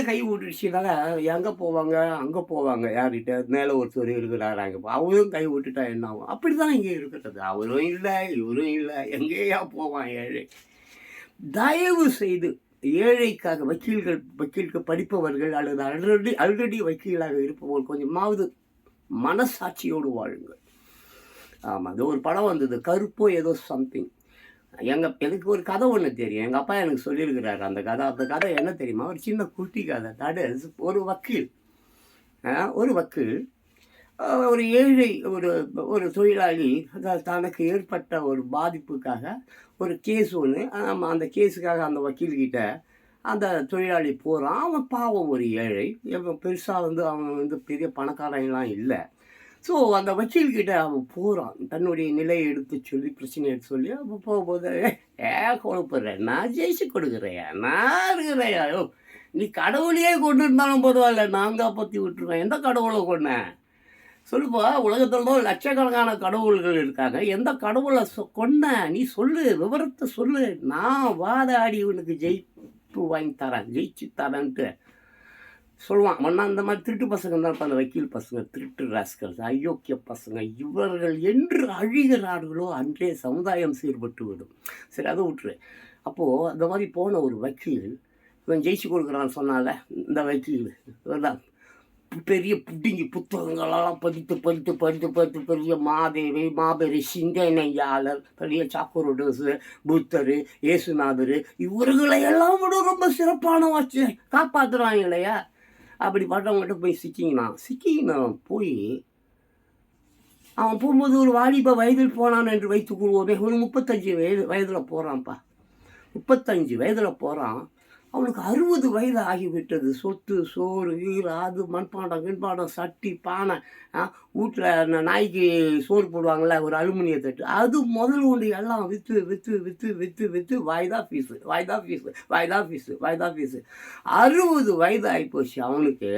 கை விட்டுடுச்சுனால எங்கே போவாங்க? அங்கே போவாங்க. யார்கிட்ட? மேலே ஒருத்தர் இருக்கிறார், அங்கே அவரும் கை விட்டுட்டா என்ன ஆகும்? அப்படி தான் இங்கே இருக்கிறது. அவரும் இல்லை, இவரும் இல்லை, எங்கேயா போவான் ஏழை? தயவு செய்து ஏழைக்காக வக்கீலுக்கு படிப்பவர்கள் அல்லது ஆல்ரெடி வக்கீலாக இருப்பவர்கள் கொஞ்சமாவது மனசாட்சியோடு வாழுங்கள். ஆமாம், அது ஒரு படம் வந்தது, கருப்போ ஏதோ சம்திங். எனக்கு ஒரு கதை ஒன்று தெரியும். எங்கள் அப்பா எனக்கு சொல்லியிருக்கிறாரு அந்த கதை என்ன தெரியுமா? ஒரு சின்ன குட்டி கதை. தட் இஸ், ஒரு வக்கீல் ஒரு ஏழை ஒரு தொழிலாளி தனக்கு ஏற்பட்ட ஒரு பாதிப்புக்காக ஒரு கேஸ் ஒன்று, அந்த கேஸுக்காக அந்த வக்கீல்கிட்ட அந்த தொழிலாளி போகிறான். அவன் பாவம் ஒரு ஏழை, பெருசாக அவன் பெரிய பணக்காரங்களாம் இல்லை. ஸோ அந்த வக்கீல்கிட்ட அவன் போகிறான், தன்னுடைய நிலையை பிரச்சனை எடுத்து சொல்லி. அப்போ போகும்போது, குழப்பற, நான் ஜெயிச்சு கொடுக்குறையா, நான் இருக்கிறையா, நீ கடவுளையே கொண்டு இருந்தாலும் பரவாயில்ல, நான் காப்பாற்றி விட்டுருவேன். எந்த கடவுளை கொண்டேன் சொல்லுப்பா? உலகத்தில் தான் லட்சக்கணக்கான கடவுள்கள் இருக்காங்க. எந்த கடவுளை கொன்ன நீ சொல்லு, விவரத்தை சொல்லு, நான் வாதாடி உனக்கு ஜெயிச்சு தரேன்ட்டு சொல்லுவான். மண்ணா இந்த மாதிரி திருட்டு பசங்க தான் பல வக்கீல் பசங்க, திருட்டு ராஸ்கல்ஸ், அயோக்கிய பசங்க. இவர்கள் என்று அழிகிறார்களோ அன்றே சமுதாயம் சீர்பட்டு விடும். சரி, அதை விட்டுரு. அப்போது அந்த மாதிரி போன ஒரு வக்கீல் இவன் ஜெயிச்சு கொடுக்குறான்னு சொன்னால, இந்த வக்கீல் தான் பெரிய புட்டிங்கி புத்தகங்களெல்லாம் படித்து பெரிய மாதேவி, மாபெரி சிந்தனையாளர், பெரிய சாக்கோரோடோஸு, புத்தர், இயேசுநாதர், இவர்களையெல்லாம் விட ரொம்ப சிறப்பான வச்சு காப்பாற்றுறாங்க இல்லையா? அப்படி பட்டவங்ககிட்ட போய் சிக்கிங்கண்ணா போய் அவன் போகும்போது ஒரு வாலிப வயதில் போனான் என்று வைத்துக்கொள்வோமே. ஒரு 35 வயதில் போகிறான்ப்பா. 35 வயதில் போகிறான். அவனுக்கு 60 வயது ஆகிவிட்டது. சொத்து சோறு கீரை, அது மண்பாண்டம் கிண்பாண்டம், சட்டி பானை, வீட்டில் நாய்க்கு சோறு போடுவாங்கள்ல, ஒரு அலுமினிய தட்டு, அது முதல் கொண்டு எல்லாம் விற்று வாய்தா ஃபீஸு 60 வயது ஆகிப்போச்சு அவனுக்கு.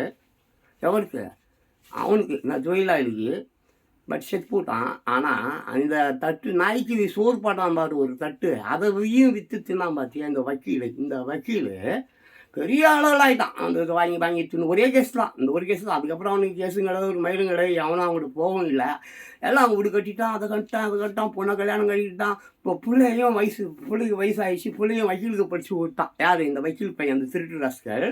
அவனுக்கு நான் தொழிலாளிக்கு. பட் செத்து போட்டான். ஆனால் அந்த தட்டு நாய்க்கு சோறு பாட்டான் பாரு, ஒரு தட்டு, அதையும் விற்று தின்னான் பார்த்தியா இந்த வக்கீல் பெரிய அளவுலாயிட்டான். அந்த வாங்கி தின்னு ஒரே கேஸ் தான், இந்த ஒரு கேஸ் தான். அதுக்கப்புறம் அவனுக்கு கேஸும் கிடையாது, ஒரு மயிலும் கிடையாது, எவனும் அவங்ககிட்ட போகவும் இல்லை. எல்லாம் அவங்க வீடு கட்டிட்டான், அதை கட்டிட்டான், பொண்ணை கல்யாணம் கட்டிக்கிட்டான். இப்போ பிள்ளைக்கு வயசாகிடுச்சு. பிள்ளையும் வக்கீலுக்கு படித்து விட்டான். யார்? இந்த வக்கீல் பையன், அந்த திருட்டு ராஸ்கல்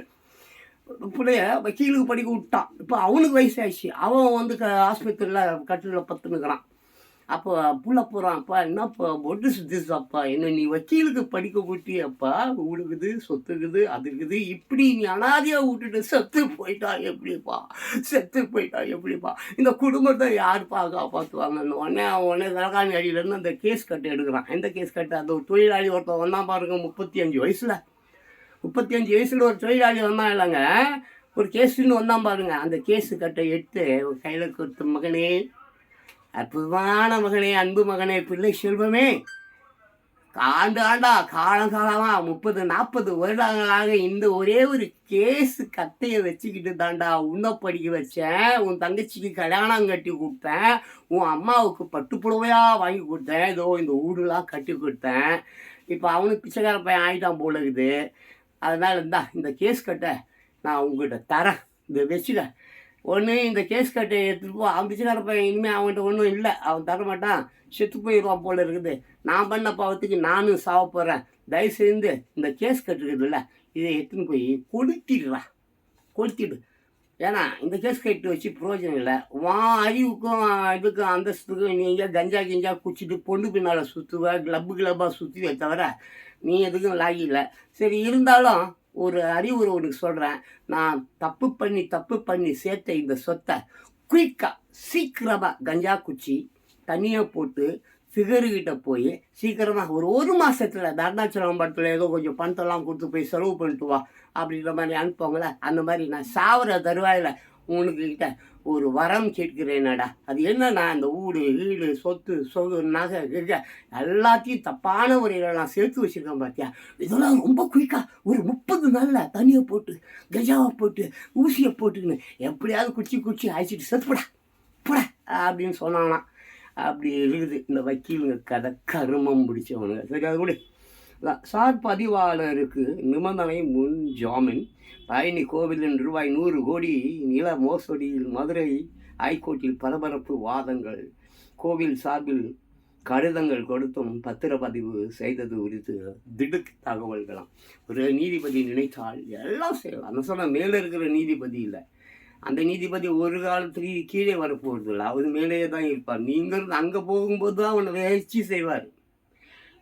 பிள்ளைய வக்கீலுக்கு படிக்க விட்டான். இப்போ அவனுக்கு வயசாகிடுச்சு. அவன் ஆஸ்பத்திரியில் கட்டிலில் பத்துனுக்கிறான். அப்போ புள்ள போகிறான், அப்பா என்னப்பா ஒட்டு சுத்திப்பா, என்ன நீ வக்கீலுக்கு படிக்க விட்டியப்பா, வீடுக்குது சொத்துக்குது அது இருக்குது, இப்படி நீ அனாதையாக விட்டுட்டு செத்து போயிட்டா எப்படிப்பா இந்த குடும்பத்தை யாருப்பா காப்பாற்றுவாங்கன்னு உடனே விலகாணி அடியிலேருந்து அந்த கேஸ் கட்டு எடுக்கிறான். எந்த கேஸ் கட்டு? அந்த ஒரு தொழிலாளி ஒருத்தன் வந்தான் பாருங்க, 35 வயசில் ஒரு தொழிலாளி வந்தான் இல்லைங்க, ஒரு கேஸுன்னு வந்தான் பாருங்க. அந்த கேஸு கட்டை எடுத்து கையில் கொடுத்த, மகனே, அற்புதமான மகனே, அன்பு மகனே, பிள்ளை செல்வமே, காலங்காலமாக 30-40 வருடங்களாக இந்த ஒரே ஒரு கேஸு கத்தையை வச்சுக்கிட்டு தாண்டா உன்னை படிக்க வச்சேன், உன் தங்கச்சிக்கு கல்யாணம் கட்டி கொடுத்தேன், உன் அம்மாவுக்கு பட்டு புடவையாக வாங்கி கொடுத்தேன், ஏதோ இந்த ஊடுலாம் கட்டி கொடுத்தேன். இப்போ அவனுக்கு பிச்சைக்கார பையன் ஆகிட்டான் போல இருக்குது. அதனால் இந்த கேஸ் கட்டை நான் உங்கள்கிட்ட தரேன், இதை வச்சுக்க. ஒன்று இந்த கேஸ் கட்டை எடுத்துகிட்டு போ. அவன் பிச்சைக்கார பையன் இனிமேல் அவன்கிட்ட ஒன்றும் இல்லை, அவன் தரமாட்டான், செத்து போயிடுவான் போல இருக்குது. நான் பண்ண பாவத்துக்கு நானும் சாவ போகிறேன். தயவுசெய்து இந்த கேஸ் கட்டுருக்குதுல்ல, இதை எடுத்துன்னு போய் கொளுத்திடு. ஏன்னா இந்த கேஸ் கட்டு வச்சு பிரயோஜனம் இல்லை. அறிவுக்கும் இதுக்கும் அந்தஸ்துக்கும் நீ எங்கேயா கஞ்சா குச்சிட்டு பொண்ணு பின்னால் சுற்றுவ, கிளப்பாக சுற்றுவே தவிர நீ எதுக்கும் லாகி இல்லை. சரி, இருந்தாலும் ஒரு அறிவுரை உனக்கு சொல்கிறேன். நான் தப்பு பண்ணி சேர்த்த இந்த சொத்தை குயிக்காக சீக்கிரமாக கஞ்சா குச்சி தனியாக போட்டு ஃபிகருக்கிட்ட போய் சீக்கிரமாக ஒரு மாதத்தில் தர்ணாச்சலம் படத்தில் ஏதோ கொஞ்சம் பணத்தெல்லாம் கொடுத்து போய் செலவு பண்ணிட்டு வா அப்படின்ற மாதிரி அனுப்புவாங்களே, அந்த மாதிரி நான் சாவர தருவாயில் உனக்குக்கிட்ட ஒரு வரம் கேட்கிறேனடா. அது என்னன்னா, அந்த வீடு சொத்து நகை எல்லாத்தையும் தப்பான முறையில் நான் சேர்த்து வச்சுருக்கேன் பார்த்தியா. இதெல்லாம் ரொம்ப குயிக்காக ஒரு 30 நாளில் தண்ணியை போட்டு கஜாவை போட்டு ஊசியை போட்டுக்கின்னு எப்படியாவது குச்சி அழைச்சிட்டு செத்துப்படா அப்படின்னு சொன்னாங்களாம். அப்படி இருக்குது இந்த வக்கீலுங்க கதை, கருமம் பிடிச்சவனுங்க. சரி, அது கூட சார் பதிவாளருக்கு நிபந்தனை முன் ஜாமீன். பழனி கோவிலின் ரூபாய் 100 கோடி நில மோசடியில் மதுரை ஹைகோர்ட்டில் பரபரப்பு வாதங்கள். கோவில் சார்பில் கடிதங்கள் கொடுத்தும் பத்திரப்பதிவு செய்தது குறித்து திடுக்கு தகவல்களாம். ஒரு நீதிபதி நினைத்தால் எல்லாம் செய்யலாம். அந்த சொன்ன மேலே இருக்கிற நீதிபதி இல்லை, அந்த நீதிபதி ஒரு காலத்துலேயும் கீழே வரப்போகிறது இல்லை, அவர் மேலேயே தான் இருப்பார். நீங்கள் அங்கே போகும்போது தான் அவனை வச்சு செய்வார்.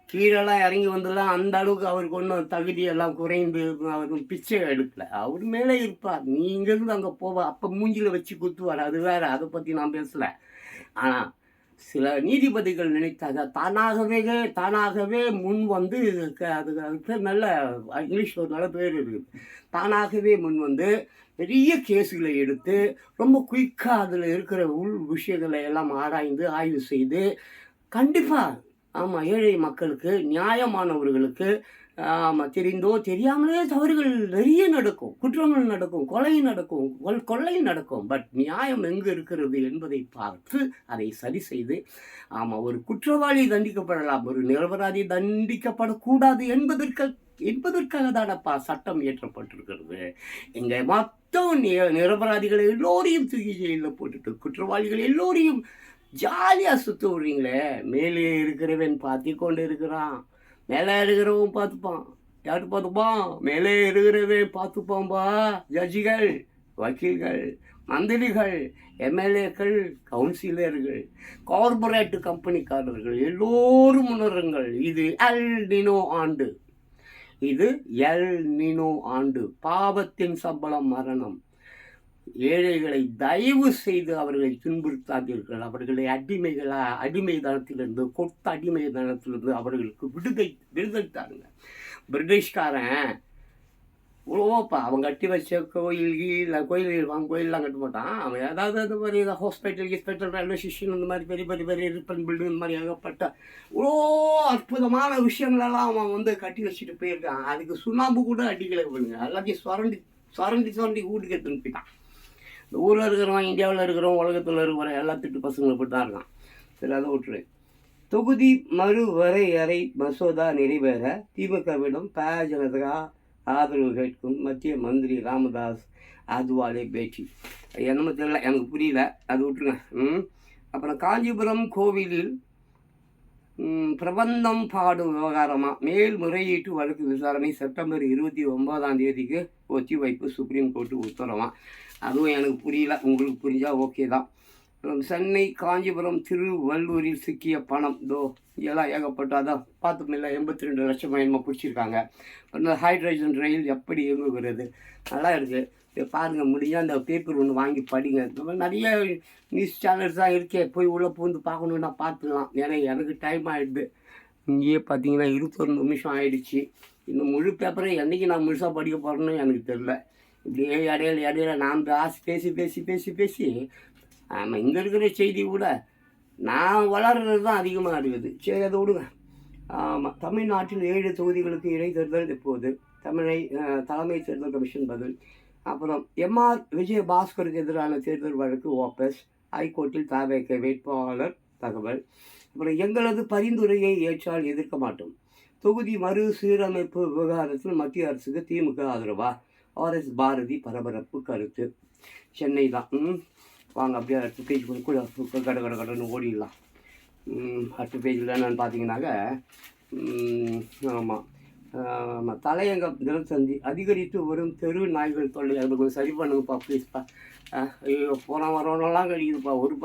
கீழெல்லாம் இறங்கி வந்துடலாம், அந்த அளவுக்கு அவருக்கு ஒன்றும் தகுதியெல்லாம் குறைந்து அவர் பிச்சை எடுக்கல, அவர் மேலே இருப்பார். நீங்கிறது அங்கே போவா, அப்போ மூஞ்சில் வச்சு குத்துவார், அது வேறு, அதை பற்றி நான் பேசலை. ஆனால் சில நீதிபதிகள் நினைத்தாங்க தானாகவே முன் வந்து, அதுக்கு நல்ல இங்கிலீஷில் ஒரு நல்ல பேர் இருக்குது, தானாகவே முன் வந்து பெரிய கேஸுகளை எடுத்து ரொம்ப குயிக்காக அதில் இருக்கிற விஷயங்களை எல்லாம் ஆய்வு செய்து கண்டிப்பாக ஏழை மக்களுக்கு, நியாயமானவர்களுக்கு, தெரிந்தோ தெரியாமலே தவறுகள் நிறைய நடக்கும், குற்றங்கள் நடக்கும், கொள்ளை நடக்கும். பட் நியாயம் எங்கு இருக்கிறது என்பதை பார்த்து அதை சரி செய்து, ஒரு குற்றவாளி தண்டிக்கப்படலாம், ஒரு நிரபராதி தண்டிக்கப்படக்கூடாது என்பதற்காக தானப்பா சட்டம் இயற்றப்பட்டிருக்கிறது. இங்கே மொத்தம் நிரபராதிகளை எல்லோரையும் தூக்கி ஜெயிலில் போட்டுட்டு குற்றவாளிகள் எல்லோரையும் ஜாலியாக சுற்ற விடுறீங்களே. மேலே இருக்கிறவன் பார்த்து கொண்டு இருக்கிறான், மேலே இருக்கிறவன் பார்த்துப்பான். யாரு பார்த்துப்பான்? மேலே இருக்கிறவன் பார்த்துப்பான்பா. ஜட்ஜிகள், வக்கீல்கள், மந்திரிகள், எம்எல்ஏக்கள், கவுன்சிலர்கள், கார்பரேட் கம்பெனிக்காரர்கள் எல்லோரும் உணருங்கள். இது எல் நினோ ஆண்டு. பாவத்தின் சம்பளம் மரணம். ஏழைகளை தயவு செய்து அவர்களை துன்புறுத்தாதீர்கள். அவர்களை அடிமைதனத்திலிருந்து அவர்களுக்கு விடுதலை தாருங்க. பிரிட்டிஷ்காரன் இவ்வளோப்பா அவன் கட்டி வச்ச கோயில்லாம் கட்ட மாட்டான். அவன் ஏதாவது அந்த மாதிரி ஹாஸ்பிட்டல் ரயில்வே ஸ்டேஷன் இந்த மாதிரி பெரிய ரிப்பன் பில்டிங் இந்த மாதிரி ஏகப்பட்ட இவ்வளோ அற்புதமான விஷயங்களெல்லாம் அவன் வந்து கட்டி வச்சுட்டு போயிருக்கான். அதுக்கு சுண்ணாம்பு கூட அடிக்கலை பண்ணுங்க, எல்லாத்தையும் சுரண்டி வீட்டுக்கு எடுத்துன்னு போயிட்டான். இந்த ஊரில் இருக்கிறவன், இந்தியாவில் இருக்கிறவன், உலகத்தில் இருக்கிற எல்லா திட்டு பசங்களை போட்டு தான் இருக்கான். சரி, அதை விட்டுரு. தொகுதி மறுவரையறை மசோதா நிறைவேற திமுகவிடம் ஜனதா ஆதரவு கேட்கும் மத்திய மந்திரி ராமதாஸ் அதுவாலே பேச்சு. என்னமோ தெரியல, எனக்கு புரியல, அது விட்டுருங்க. அப்புறம் காஞ்சிபுரம் கோவிலில் பிரபந்தம் பாடும் விவகாரமாக மேல்முறையீட்டு வழக்கு விசாரணை செப்டம்பர் 29 ஒத்தி வைப்பு சுப்ரீம் கோர்ட்டு உத்தரவான். அதுவும் எனக்கு புரியல, உங்களுக்கு புரிஞ்சால் ஓகே தான். சென்னை காஞ்சிபுரம் திருவள்ளூரில் சிக்கிய பணம் எல்லாம் ஏகப்பட்டாதான் பார்த்துமில்ல, 82 லட்சம் என்னமோ பிடிச்சிருக்காங்க. அந்த ஹைட்ரஜன் ரயில் எப்படி இயங்குகிறது, நல்லா இருக்குது. பாருங்கள், முடிஞ்சால் அந்த பேப்பர் ஒன்று வாங்கி படிங்க. இந்த மாதிரி நிறைய நியூஸ் சேனல்ஸ் தான் இருக்கே, போய் உள்ளே பூந்து பார்க்கணுன்னா பார்த்துக்கலாம். ஏன்னா எனக்கு டைம் ஆகிடுது. இங்கேயே பார்த்தீங்கன்னா 21 நிமிஷம் ஆகிடுச்சு. இந்த முழு பேப்பரை என்றைக்கு நான் முழுசாக படிக்க போகிறேன்னு எனக்கு தெரில. இப்படியே இடையில நான் பேசி இங்கே இருக்கிற செய்தி கூட நான் வளர்கிறது தான் அதிகமாக இருக்குது. சரி, அதை விடுங்க. ஆமாம், தமிழ்நாட்டில் 7 தொகுதிகளுக்கு இடைத்தேர்தல் இப்போது. தலைமை தேர்தல் கமிஷன் பதில். அப்புறம் எம்ஆர் விஜயபாஸ்கருக்கு எதிரான தேர்தல் வழக்கு வாபஸ். ஹைகோர்ட்டில் தவேக வேட்பாளர் தகவல். அப்புறம் எங்களது பரிந்துரையை ஏற்றால் எதிர்க்க மாட்டோம். தொகுதி மறு சீரமைப்பு விவகாரத்தில் மத்திய அரசுக்கு திமுக ஆதரவா? ஆர்எஸ் பாரதி பரபரப்பு கருத்து. சென்னை தான். வாங்க அப்படியே அடுத்த பேஜ் கூட கடன்னு ஓடிடலாம். அடுத்த பேஜில் என்னென்னு பார்த்தீங்கன்னாக்க, ஆமாம், தலையங்கம் தினத்தந்தி. அதிகரித்து வரும் தெரு நாய்கள் தொல்லை, அதை கொஞ்சம் சரி பண்ணுங்கப்பா ப்ளீஸ்ப்பா. ஐயோ, போனால் வரவனெல்லாம் கடிக்குதுப்பா. ஒரு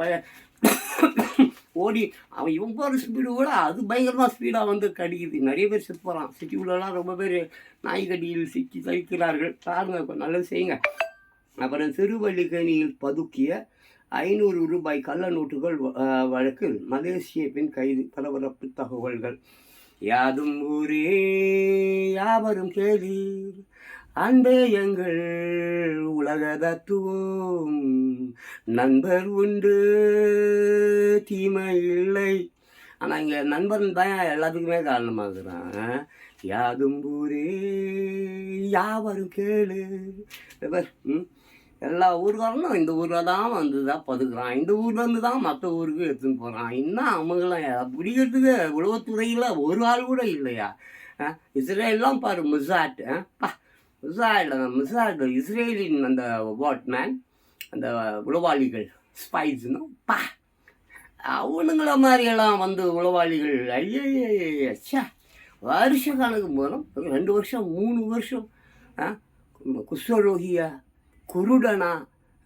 ஓடி அவன் இவன் போகிற ஸ்பீடு கூட அது பயங்கரமாக ஸ்பீடாக வந்து கடிக்குது. நிறைய பேர் செத்து போகிறான். சிட்டிக்குள்ளெல்லாம் ரொம்ப பேர் நாய் கடியில் சிக்கி தவிக்கிறார்கள். பாருங்கள், நல்லது செய்யுங்க. அப்புறம் திருவல்லிக்கேணியில் பதுக்கிய 500 ரூபாய் கள்ள நோட்டுகள் வழக்கில் மலேசிய பெண் கைது. பரபரப்பு தகவல்கள். யாதும் ஊரே யாவரும் கேளீர், அன்பே எங்கள் உலக தத்துவம், நண்பர் உண்டு தீமை இல்லை. ஆனால் இங்கே நண்பன் தான் எல்லாத்துக்குமே காரணமாகறான். யாதும் ஊரே யாவரும் கேளு. எல்லா ஊர்காரனும் இந்த ஊரில் தான் வந்து தான் பதுக்குறான். இந்த ஊர்லேருந்து தான் மற்ற ஊருக்கு எடுத்துன்னு போகிறான். இன்னும் அவங்களாம் பிடிக்கிறதுக்கு உளவுத்துறையில் ஒரு ஆள் கூட இல்லையா? இஸ்ரேல்லாம் பாரு, முசாட். மிசாட் இஸ்ரேலின் அந்த வாட்மேன், அந்த உளவாளிகள், ஸ்பைஸ்னு அவனுங்கள மாதிரியெல்லாம் வந்து உளவாளிகள். ஐயா, வருஷ கணக்கு போகிறோம். 2 வருஷம் 3 வருஷம் குஷ்டரோகியா, குருடனா,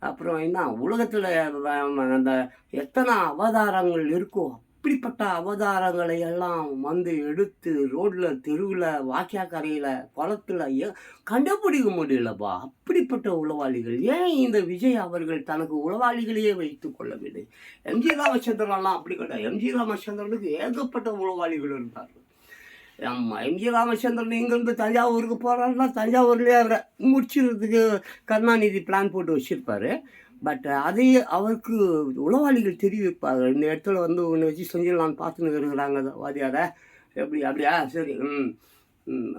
அப்புறம் என்ன உலகத்தில் அந்த எத்தனை அவதாரங்கள் இருக்கோ அப்படிப்பட்ட அவதாரங்களை எல்லாம் வந்து எடுத்து ரோட்டில், தெருவில், வாக்கியாக்கரையில், குளத்தில் கண்டுபிடிக்க முடியலப்பா. அப்படிப்பட்ட உளவாளிகள். ஏன் இந்த விஜய் அவர்கள் தனக்கு உளவாளிகளையே வைத்து கொள்ளவில்லை? எம்ஜி ராமச்சந்திரன்லாம் அப்படி கிடையாது. எம்ஜி ராமச்சந்திரனுக்கு ஏகப்பட்ட உளவாளிகள் இருந்தார்கள். ஆமாம், எம்ஜி ராமச்சந்திரன் இங்கேருந்து தஞ்சாவூருக்கு போகிறாருன்னா தஞ்சாவூர்லேயே அவரை முடிச்சிடுறதுக்கு கருணாநிதி பிளான் போட்டு வச்சுருப்பார். பட் அதையே அவருக்கு உளவாளிகள் தெரிவிப்பாங்க. இந்த இடத்துல வந்து ஒன்று வச்சு செஞ்சிடலான்னு பார்த்துன்னு இருக்கிறாங்க வாதியார. அப்படியா, சரி,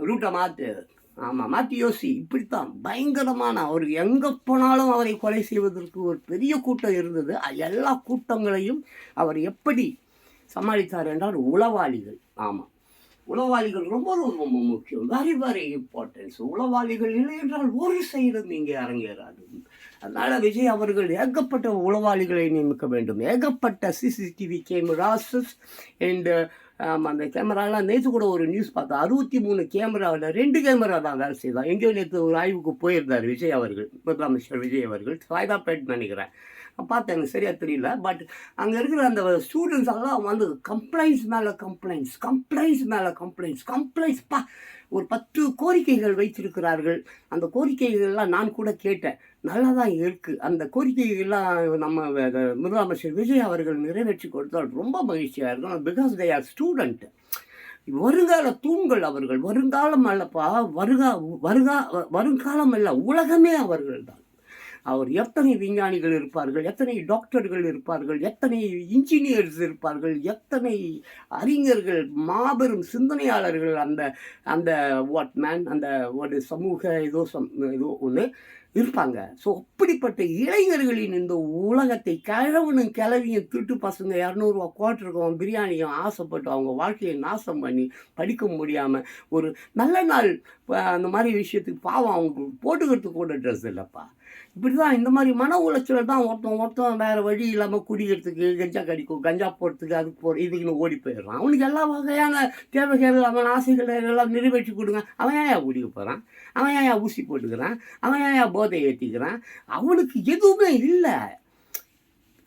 ரூட்டை மாற்று. ஆமாம், மாற்றி யோசி. இப்படித்தான் பயங்கரமான, அவருக்கு எங்கே போனாலும் அவரை கொலை செய்வதற்கு ஒரு பெரிய கூட்டம் இருந்தது. எல்லா கூட்டங்களையும் அவர் எப்படி சமாளித்தார் என்றால் உளவாளிகள். ஆமாம், உளவாளிகள் ரொம்ப ரொம்ப முக்கியம். Very very importance. உளவாளிகள் இல்லை என்றால் ஒரு செயலும் இங்கே அரங்கேறாது. அதனால் விஜய் அவர்கள் ஏகப்பட்ட உளவாளிகளை நியமிக்க வேண்டும். ஏகப்பட்ட சிசிடிவி கேமராஸ் அண்டு அந்த கேமராலாம். நேற்று கூட ஒரு நியூஸ் பார்த்தா 63 கேமராவில் 2 கேமரா தான் வேலை செய்தான். எங்கேயோ நேற்று ஒரு ஆய்வுக்கு போயிருந்தார் விஜய் அவர்கள், முதலமைச்சர் விஜய் அவர்கள். சாய்தாப்பேட் நினைக்கிறேன், பார்த்தேன், எனக்கு சரியாக தெரியல. பட் அங்கே இருக்கிற அந்த ஸ்டூடெண்ட்ஸ் எல்லாம் வந்து கம்ப்ளைண்ட்ஸ் மேலே கம்ப்ளைண்ட்ஸ் ஒரு 10 கோரிக்கைகள் வைத்திருக்கிறார்கள். அந்த கோரிக்கைகள்லாம் நான் கூட கேட்டேன், நல்லா தான் இருக்குது. அந்த கோரிக்கைகள்லாம் நம்ம முதலமைச்சர் விஜய் அவர்கள் நிறைவேற்றி கொடுத்தால் ரொம்ப மகிழ்ச்சியாக இருக்கும். பிகாஸ் தே ஆர் ஸ்டூடெண்ட், வருங்கால தூண்கள் அவர்கள். வருங்காலம் அல்லப்பா, வருங்காலம் அல்ல, உலகமே அவர்கள் தான். அவர் எத்தனை விஞ்ஞானிகள் இருப்பார்கள், எத்தனை டாக்டர்கள் இருப்பார்கள், எத்தனை இன்ஜினியர்ஸ் இருப்பார்கள், எத்தனை அறிஞர்கள், மாபெரும் சிந்தனையாளர்கள் அந்த அந்த வாட்மேன், அந்த ஒரு சமூக ஏதோ ஒன்று இருப்பாங்க. ஸோ அப்படிப்பட்ட இளைஞர்களின் இந்த உலகத்தை கிழவனும் கிளவியும் திருட்டு பசங்க 200 ரூபா குவார்ட்டருக்கும் பிரியாணியும் ஆசைப்பட்டு அவங்க வாழ்க்கையை நாசம் பண்ணி படிக்க முடியாமல் ஒரு நல்ல நாள் அந்த மாதிரி விஷயத்துக்கு பாவம் அவங்க போட்டுக்கிறதுக்கு கூட ட்ரெஸ் இல்லைப்பா. இப்படி தான் இந்த மாதிரி மன உளைச்சல் தான் ஒருத்தன் வேறு வழி இல்லாமல் குடிக்கிறதுக்கு, கஞ்சா போடுறதுக்கு, அதுக்கு இதுக்குன்னு ஓடி போயிடுறான். அவனுக்கு எல்லா வகையான தேவைகள், அவன் ஆசைகள் எல்லாம் நிறைவேற்றி கொடுங்க. அவன் ஏன் குடிக்க போகிறான்? அவன் ஏன் ஊசி போட்டுக்கிறான்? அவன் ஏன் போதை ஏற்றிக்கிறான்? அவனுக்கு எதுவுமே இல்லை.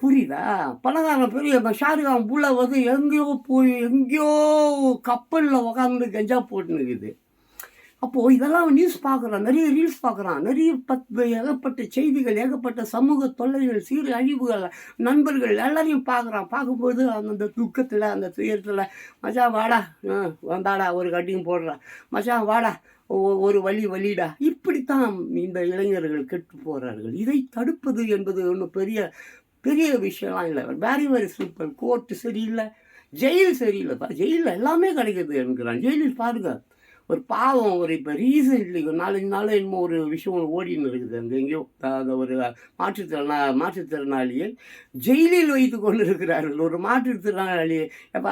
புரியுதா? பணக்காரன் பெரிய ஷாருக்கான் புள்ள வந்து எங்கேயோ கப்பலில் உக்காந்து கஞ்சா போட்டுனுக்குது. அப்போது இதெல்லாம் நியூஸ் பார்க்குறான், நிறைய ரீல்ஸ் பார்க்குறான், நிறைய ஏகப்பட்ட செய்திகள், ஏகப்பட்ட சமூக தொல்லைகள், சீர அழிவுகள், நண்பர்கள் எல்லாரையும் பார்க்கும்போது அந்த துக்கத்தில், அந்த துயரத்தில், மச்சான் வாடா, வந்தாடா ஒரு கட்டியும் போடுறா, மச்சான் வாடா ஒரு வழிடா. இப்படித்தான் இந்த இளைஞர்கள் கெட்டு போகிறார்கள். இதை தடுப்பது என்பது ஒன்றும் பெரிய விஷயம்லாம் இல்லை. Very very simple. கோர்ட்டு சரியில்லை, ஜெயில் சரியில்லைப்பா, ஜெயிலில் எல்லாமே கிடைக்குது என்கிறான். ஜெயிலில் பாருங்க, ஒரு பாவம் ஒரு இப்போ ரீசெண்ட்லி ஒரு 4 நாள் என்னமோ ஒரு விஷயம் ஓடின்னு இருக்குது அங்கே எங்கேயோ. அந்த ஒரு மாற்றுத்திறனாளியை ஜெயிலில் வைத்து கொண்டு இருக்கிறார்கள். ஒரு மாற்றுத்திறனாளியை அப்போ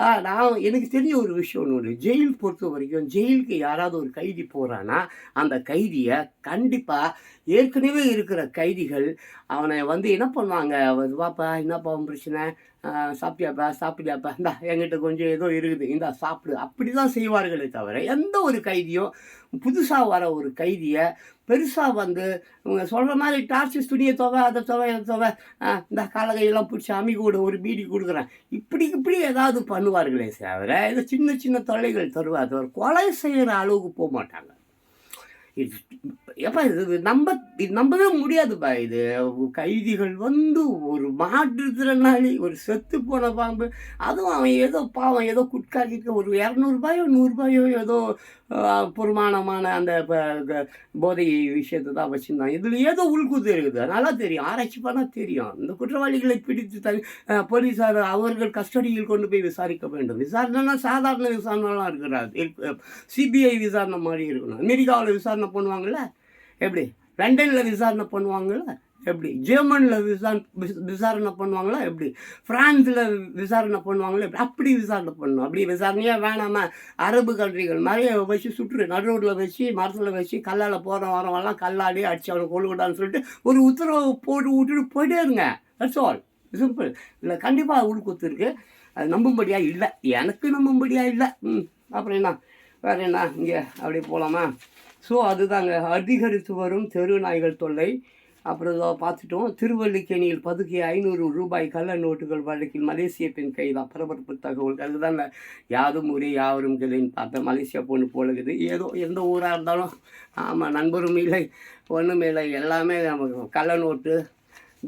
எனக்கு தெரிஞ்ச ஒரு விஷயம் ஒன்று, ஜெயில் பொறுத்த வரைக்கும் ஜெயிலுக்கு யாராவது ஒரு கைதி போகிறான்னா அந்த கைதியை கண்டிப்பாக ஏற்கனவே இருக்கிற கைதிகள் அவனை வந்து என்ன பண்ணுவாங்க, வாப்பா என்னப்பா உன் பிரச்சனை, சாப்பிட்டியாப்பா இந்தா என்கிட்ட கொஞ்சம் ஏதோ இருக்குது இந்தா சாப்பிடு, அப்படி தான் செய்வார்களே தவிர எந்த ஒரு கைதியும் புதுசாக வர ஒரு கைதியை பெருசாக வந்து இவங்க சொல்கிற மாதிரி டார்ச்சர்ஸ் துணியை அதை துவை இந்த காலகையெல்லாம் பிடிச்சி கூட ஒரு பீடி கொடுக்குறேன் இப்படி ஏதாவது பண்ணுவார்களே தவிர இதை சின்ன சின்ன தொல்லைகள் தருவார், கொலை செய்கிற அளவுக்கு போக மாட்டாங்க. இது எப்பா இது நம்பவே முடியாதுப்பா. இது கைதிகள் வந்து ஒரு மாற்றுத்திறனாளி, ஒரு செத்து போன பாம்பு, அதுவும் அவன் ஏதோ பாவம் ஏதோ குட்காக்கிட்டு ஒரு 200 100 ஏதோ பொறுமானமான அந்த போதை விஷயத்தை தான் வச்சுருந்தான். இதில் ஏதோ உள்குத்து இருக்குது, நல்லா தெரியும், ஆராய்ச்சி பண்ணால் தெரியும். இந்த குற்றவாளிகளை பிடித்து போலீஸார் அவர்கள் கஸ்டடியில் கொண்டு போய் விசாரிக்க வேண்டும். விசாரணைனா சாதாரண விசாரணைலாம் இருக்கிறாது, சிபிஐ விசாரணை மாதிரி இருக்கணும். அமெரிக்காவில் விசாரணை பண்ணுவாங்கள்ல எப்படி, லண்டனில் விசாரணை பண்ணுவாங்கள்ல எப்படி, ஜெர்மனியில் விசாரணை பண்ணுவாங்களா எப்படி, ஃப்ரான்ஸில் விசாரணை பண்ணுவாங்களா எப்படி, அப்படி விசாரணை பண்ணணும். அப்படி விசாரணையாக வேணாமா, அரபு கண்ட்ரிகள் நிறைய வச்சு சுற்று நடு ரோட்டில் வச்சு மரத்தில் வச்சு கல்லால் போகிற வரவெல்லாம் கல்லாடி அடித்து அவனை கொள்ளுக்கூடாதுன்னு சொல்லிட்டு ஒரு உத்தரவு போட்டு விட்டுட்டு போயிட்டே இருங்க. That's all, simple. இல்லை கண்டிப்பாக உள்குத்து இருக்குது, அது நம்பும்படியாக இல்லை, எனக்கு நம்பும்படியாக இல்லை. அப்புறம் என்ன வேறு என்ன, இங்கே அப்படியே போகலாமா? ஸோ அதுதாங்க அதிகரித்து வரும் தெரு நாய்கள் தொல்லை. அப்புறம் பார்த்துட்டோம், திருவல்லிக்கேணியில் பதுக்கிய 500 ரூபாய் கள்ள நோட்டுகள் வழக்கில் மலேசிய பெண் கைதான், பரபரப்பு தகவல். அதுதாங்க யாதும் ஊரே யாவரும் கேளுன்னு பார்த்தேன். மலேசியா பொண்ணு போலகுது, ஏதோ எந்த ஊராக இருந்தாலும் ஆமாம் நண்பரும் இல்லை ஒன்றுமே இல்லை, எல்லாமே நமக்கு கள்ள நோட்டு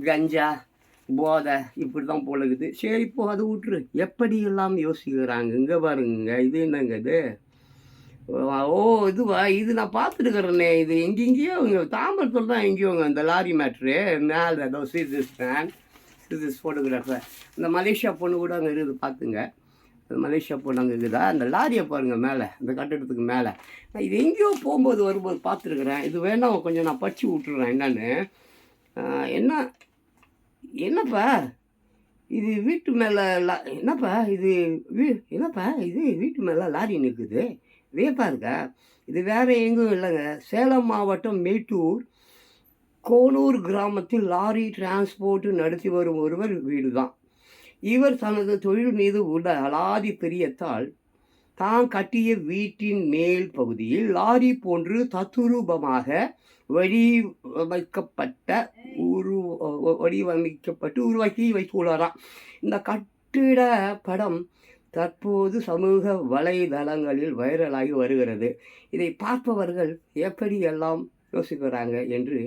கஞ்சா போதை இப்படி தான் போலகுது. சரி இப்போ அது விட்டுரு, எப்படி எல்லாம் யோசிக்கிறாங்க. இங்கே பாருங்க, இது என்னங்க இது, ஓ இதுவா, இது நான் பார்த்துருக்குறேனே, இது எங்கெங்கேயோ இங்கே தாம்பரத்தில் தான் எங்கேயோங்க இந்த லாரி மேட்ரு மேலே ஏதோ சிசிஸ் ஃபோட்டோகிராஃபர். இந்த மலேசியா பொண்ணு கூட அங்கே இருக்குது பார்த்துங்க, அந்த மலேசியா பொண்ணு அங்கே இருக்குதா, அந்த லாரியை பாருங்கள் மேலே, இந்த கட்டிடத்துக்கு மேலே. நான் இது எங்கேயோ போகும்போது வரும்போது பார்த்துருக்குறேன். இது வேணால் கொஞ்சம் நான் படித்து விட்டுறேன் என்னன்னு. என்னப்பா இது வீட்டு மேலே என்னப்பா இது என்னப்பா இது வீட்டு மேலே லாரி நிற்குது, வியப்பாக இருக்கா? இது வேறு எங்கும் இல்லைங்க, சேலம் மாவட்டம் மேட்டூர் கோனூர் கிராமத்தில் லாரி டிரான்ஸ்போர்ட் நடத்தி வரும் ஒருவர் வீடு தான். இவர் தனது தொழில் மீது உள்ள அலாதி பிரியத்தால் தான் கட்டிய வீட்டின் மேல் பகுதியில் லாரி போன்று தத்துரூபமாக உருவாக்கி வைத்துள்ளாராம். இந்த கட்டிட படம் தற்போது சமூக வலைதளங்களில் வைரலாகி வருகிறது. இதை பார்ப்பவர்கள் எப்படியெல்லாம் யோசிக்கிறாங்க என்று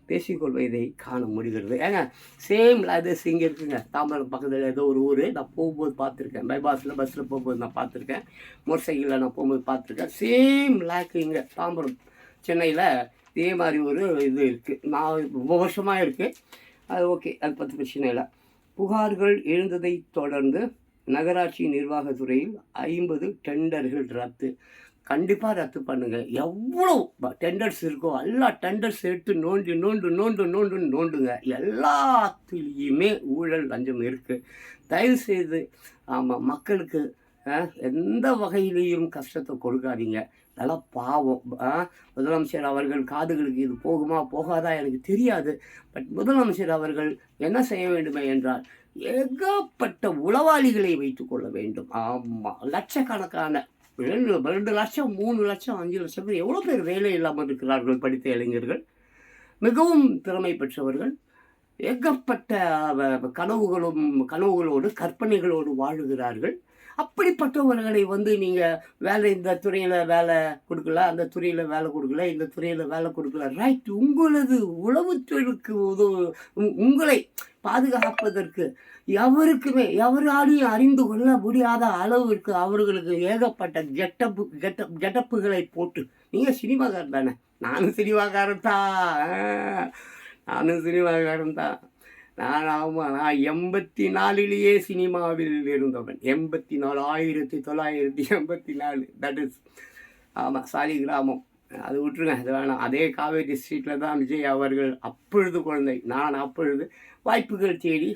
பேசிக்கொள்வதை காண முடிகிறது. ஏங்க சேம் லேதர்ஸ் இங்கே இருக்குங்க, தாம்பரம் பக்கத்தில் ஏதோ ஒரு ஊர், நான் போகும்போது பார்த்துருக்கேன், பஸ்ஸில் போகும்போது நான் பார்த்துருக்கேன், மோட்டர் சைக்கிளில் நான் போகும்போது பார்த்துருக்கேன். சேம் லேக் இங்கே தாம்பரம் சென்னையில் இதே மாதிரி ஒரு இது இருக்குது, நான் ரொம்ப வருஷமாக இருக்குது. அது ஓகே, அது பற்றி பிரச்சனை இல்லை. புகார்கள் எழுந்ததை தொடர்ந்து நகராட்சி நிர்வாகத்துறையில் 50 டெண்டர்கள் ரத்து. கண்டிப்பாக ரத்து பண்ணுங்கள். எவ்வளோ டெண்டர்ஸ் இருக்கோ எல்லா டெண்டர்ஸ் எடுத்து நோண்டுங்க. எல்லாத்துலேயுமே ஊழல் லஞ்சம் இருக்குது. தயவுசெய்து ஆமாம் மக்களுக்கு எந்த வகையிலையும் கஷ்டத்தை கொடுக்காதீங்க. நல்லா பாவம். முதலமைச்சர் அவர்கள் காதுகளுக்கு இது போகுமா போகாதா எனக்கு தெரியாது. பட் முதலமைச்சர் அவர்கள் என்ன செய்ய வேண்டுமே என்றால் ஏகப்பட்ட உளவாளிகளை வைத்து கொள்ள வேண்டும். ஆமாம், லட்சக்கணக்கான 2 லட்சம் 3 லட்சம் 5 லட்சம் பேர் எவ்வளோ பேர் வேலை இல்லாமல் இருக்கிறார்கள். படித்த இளைஞர்கள், மிகவும் திறமை பெற்றவர்கள், ஏகப்பட்ட கனவுகளோடு கற்பனைகளோடு வாழுகிறார்கள். அப்படிப்பட்டவர்களை வந்து நீங்கள் இந்த துறையில் வேலை கொடுக்கல, அந்த துறையில் வேலை கொடுக்கல, இந்த துறையில் வேலை கொடுக்கல, ரைட், உங்களது உளவுத்துறைக்கு உங்களை பாதுகாப்பதற்கு எவராலையும் அறிந்து கொள்ள முடியாத அளவிற்கு அவர்களுக்கு ஏகப்பட்ட கெட்டப்புகளை போட்டு, நீங்கள் சினிமாக்காரன் தானே, நானும் சினிமாக்காரன் தான். நான் 84லேயே சினிமாவில் இருந்தவன். 84 1984. தட் இஸ் ஆமாம், சாலிகிராமம். அது விட்டுருங்க, அது வேணாம். அதே காவேரி ஸ்ட்ரீட்டில் தான் விஜய் அவர்கள் அப்பொழுது குழந்தை, நான் அப்பொழுது வாய்ப்புகள் தேடி.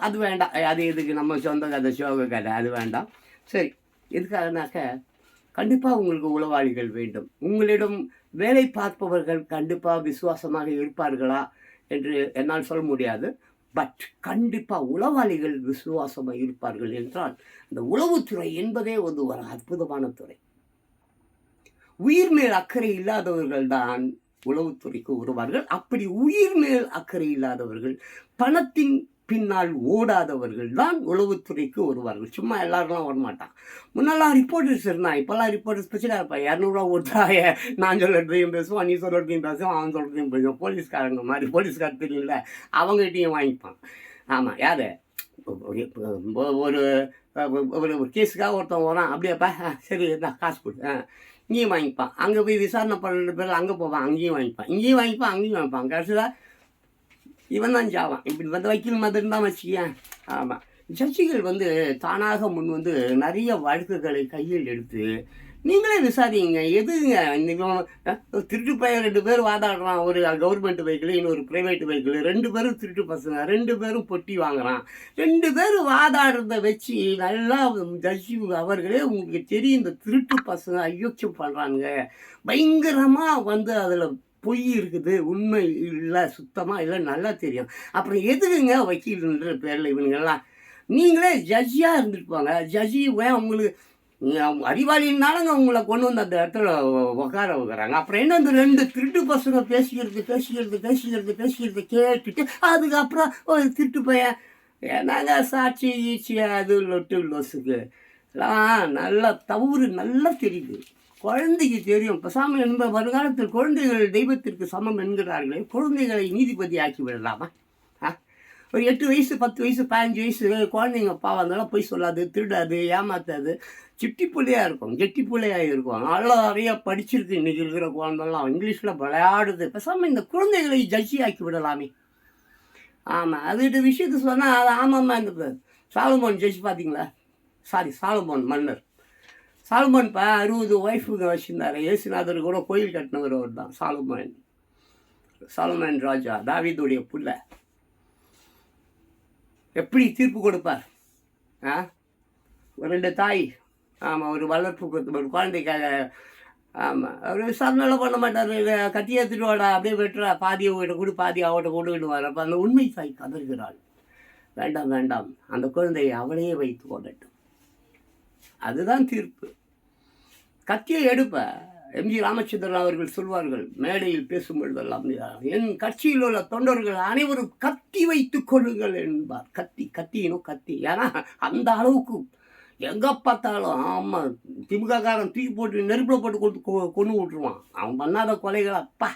அது வேண்டாம், அது எதுக்கு, நம்ம சொந்த கதை, சோக கதை, அது வேண்டாம். சரி, எதுக்காகனாக்க கண்டிப்பாக உங்களுக்கு உளவாளிகள் வேண்டும். உங்களிடம் வேலை பார்ப்பவர்கள் கண்டிப்பாக விசுவாசமாக இருப்பார்களா என்று என்னால் சொல்ல முடியாது. பட் கண்டிப்பாக உளவாளிகள் விசுவாசமாக இருப்பார்கள் என்றால், இந்த உளவுத்துறை என்பதே ஒரு அற்புதமான துறை. உயிர் மேல் அக்கறை இல்லாதவர்கள் தான் உளவுத்துறைக்கு வருவார்கள். அப்படி உயிர் மேல் அக்கறை இல்லாதவர்கள், பணத்தின் பின்னால் ஓடாதவர்கள் தான் உளவுத்துறைக்கு வருவார்கள். சும்மா எல்லாருலாம் வரமாட்டான். முன்னெல்லாம் ரிப்போர்ட்டர்ஸ் இருந்தான், இப்போல்லாம் ரிப்போர்ட்டர்ஸ் பிரச்சனை இருப்பான். 200 ஓட்டாய நான் சொல்கிறதையும் பேசுவான், நீ சொல்கிறதையும் பேசுவான், அவன் சொல்கிறதையும் பேசுவான். போலீஸ்காரங்க மாதிரி, போலீஸ்கார தெரியல, அவங்ககிட்டையும் வாங்கிப்பான். ஆமாம், யார் ஒரு ஒரு கேஸுக்காக ஒருத்தன் வரான், அப்படியேப்பா சரி நான் காசு கொடு, இங்கேயும் வாங்கிப்பான். அங்கே போய் விசாரணை பண்ணுற பேர் அங்கே போவான், அங்கேயும் வாங்கிப்பான், இங்கேயும் வாங்கிப்பான், அங்கேயும் வாங்கிப்பான். கடைசியில் இவன் தான் ஜாவான். இப்படி வந்து வக்கீல் மாதிரி தான் வச்சுக்கேன். ஆமாம், ஜட்ஜிகள் தானாக முன் நிறைய வழக்குகளை கையில் எடுத்து நீங்களே விசாரிங்க. எதுங்க இந்த திருட்டு பையன் 2 பேர் வாதாடுறான், ஒரு கவர்மெண்ட் வெஹிக்கிள், இன்னொரு ப்ரைவேட் வெஹிக்கிள், 2 பேரும் திருட்டு பசங்க, 2 பேரும் பொட்டி வாங்குறான். 2 பேரும் வாதாடுறத வச்சு நல்லா ஜட்ஜி அவர்களே உங்களுக்கு தெரியும், இந்த திருட்டு பசங்க அயோக்கியம் பண்ணுறாங்க, பயங்கரமாக அதில் பொய் இருக்குது, உண்மை இல்லை, சுத்தமாக இல்லை, நல்லா தெரியும். அப்புறம் எதுக்குங்க வக்கீல்ன்ற பேரில் இவனுங்கெல்லாம்? நீங்களே ஜட்ஜியாக இருந்துட்டு போங்க. ஜட்ஜி ஏன் உங்களுக்கு அறிவாளினாலங்க உங்களை கொண்டு அந்த இடத்துல உட்கார வைக்கிறாங்க. அப்புறம் என்ன, 2 திருட்டு பசங்க பேசிக்கிறது கேட்டுட்டு அதுக்கப்புறம் ஒரு திருட்டு பையன் என்னங்க சாட்சி ஈச்சி அது லொட்டு லொசுக்கு எல்லாம் நல்லா தவறு நல்லா தெரியுது. குழந்தைக்கு தெரியும். பேசாமல் என்ப வருங்காலத்தில் குழந்தைகள் தெய்வத்திற்கு சமம் என்கிறார்களே, குழந்தைகளை நீதிபதி ஆக்கி விடலாமா? ஒரு 8 வயசு 10 வயசு 15 வயசு குழந்தைங்க பாவம் அதெல்லாம் போய் சொல்லாது, திருடாது, ஏமாத்தாது, சிட்டி பிள்ளையாக இருக்கும், கெட்டி பிள்ளையாக இருக்கும், நல்லா நிறையா படிச்சிருக்கு. இன்றைக்கி இருக்கிற குழந்தைலாம் இங்கிலீஷில் விளையாடுது. பேசாமல் இந்த குழந்தைகளை ஜட்ஜி ஆக்கி விடலாமே. ஆமாம், அதுகிட்ட விஷயத்த சொன்னால் அது ஆமாம்மா. இந்த சாலமோன் ஜட்ஜி பார்த்தீங்களா? சாலமோன் மன்னர். சாலமோன் 60 ஒய்ஃபுங்க வச்சுருந்தார். இயேசுநாதர் கூட கோயில் கட்டினவர் அவர் தான் சாலமோன் ராஜா, தாவீதுடைய புள்ள. எப்படி தீர்ப்பு கொடுப்பார்? ஒரு 2 தாய், ஆமாம், ஒரு வளர்ப்பு ஒரு குழந்தைக்காக. ஆமாம், அவர் விசாரணைலாம் பண்ண மாட்டார். கத்தி எடுத்துட்டு வாடா, அப்படியே வெட்டுறா, பாதியை அவட்ட கொடு, பாதி அவட்ட கொடுக்கிடுவார். அப்போ அந்த உண்மை தாய் கதறுகிறாள், வேண்டாம் வேண்டாம், அந்த குழந்தையை அவளையே வைத்து கொள்ளட்டும். அதுதான் தீர்ப்பு. கத்தியை எடுப்ப. எம்ஜி ராமச்சந்திரன் அவர்கள் சொல்வார்கள் மேடையில் பேசும்பொழுதெல்லாம், என் கட்சியில் உள்ள தொண்டர்கள் அனைவரும் கத்தி வைத்துக் கொள்ளுங்கள் என்பார். கத்தினும் கத்தி. ஏன்னா அந்த அளவுக்கு எங்கே பார்த்தாலும், ஆமாம், திமுககாரன் தூக்கி போட்டு நெருப்பில் போட்டு கொண்டு விட்டுருவான். அவன் பண்ணாத கொலைகள் அப்பா.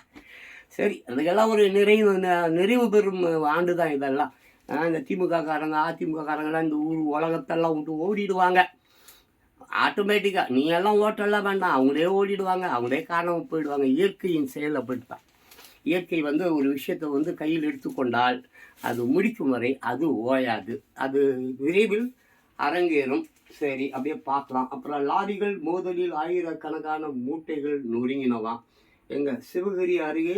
சரி, அதுக்கெல்லாம் ஒரு நிறைவு பெறும் ஆண்டு தான் இதெல்லாம். இந்த திமுககாரங்க அதிமுககாரங்களாம் இந்த ஊர் உலகத்தெல்லாம் விட்டு ஓடிடுவாங்க ஆட்டோமேட்டிக்காக. நீ எல்லாம் ஓட்டெல்லாம் வேண்டாம், அவங்களே ஓடிடுவாங்க, அவங்களே காரணமாக போயிடுவாங்க. இயற்கையின் செயல் அப்படித்தான். இயற்கை ஒரு விஷயத்தை கையில் எடுத்துக்கொண்டால் அது முடிக்கும் வரை அது ஓயாது, அது விரைவில் அரங்கேறும். சரி, அப்படியே பார்க்கலாம். அப்புறம் லாரிகள் மோதலில் ஆயிரக்கணக்கான மூட்டைகள் நொறுங்கினவாம். எங்கள் சிவகிரி அருகே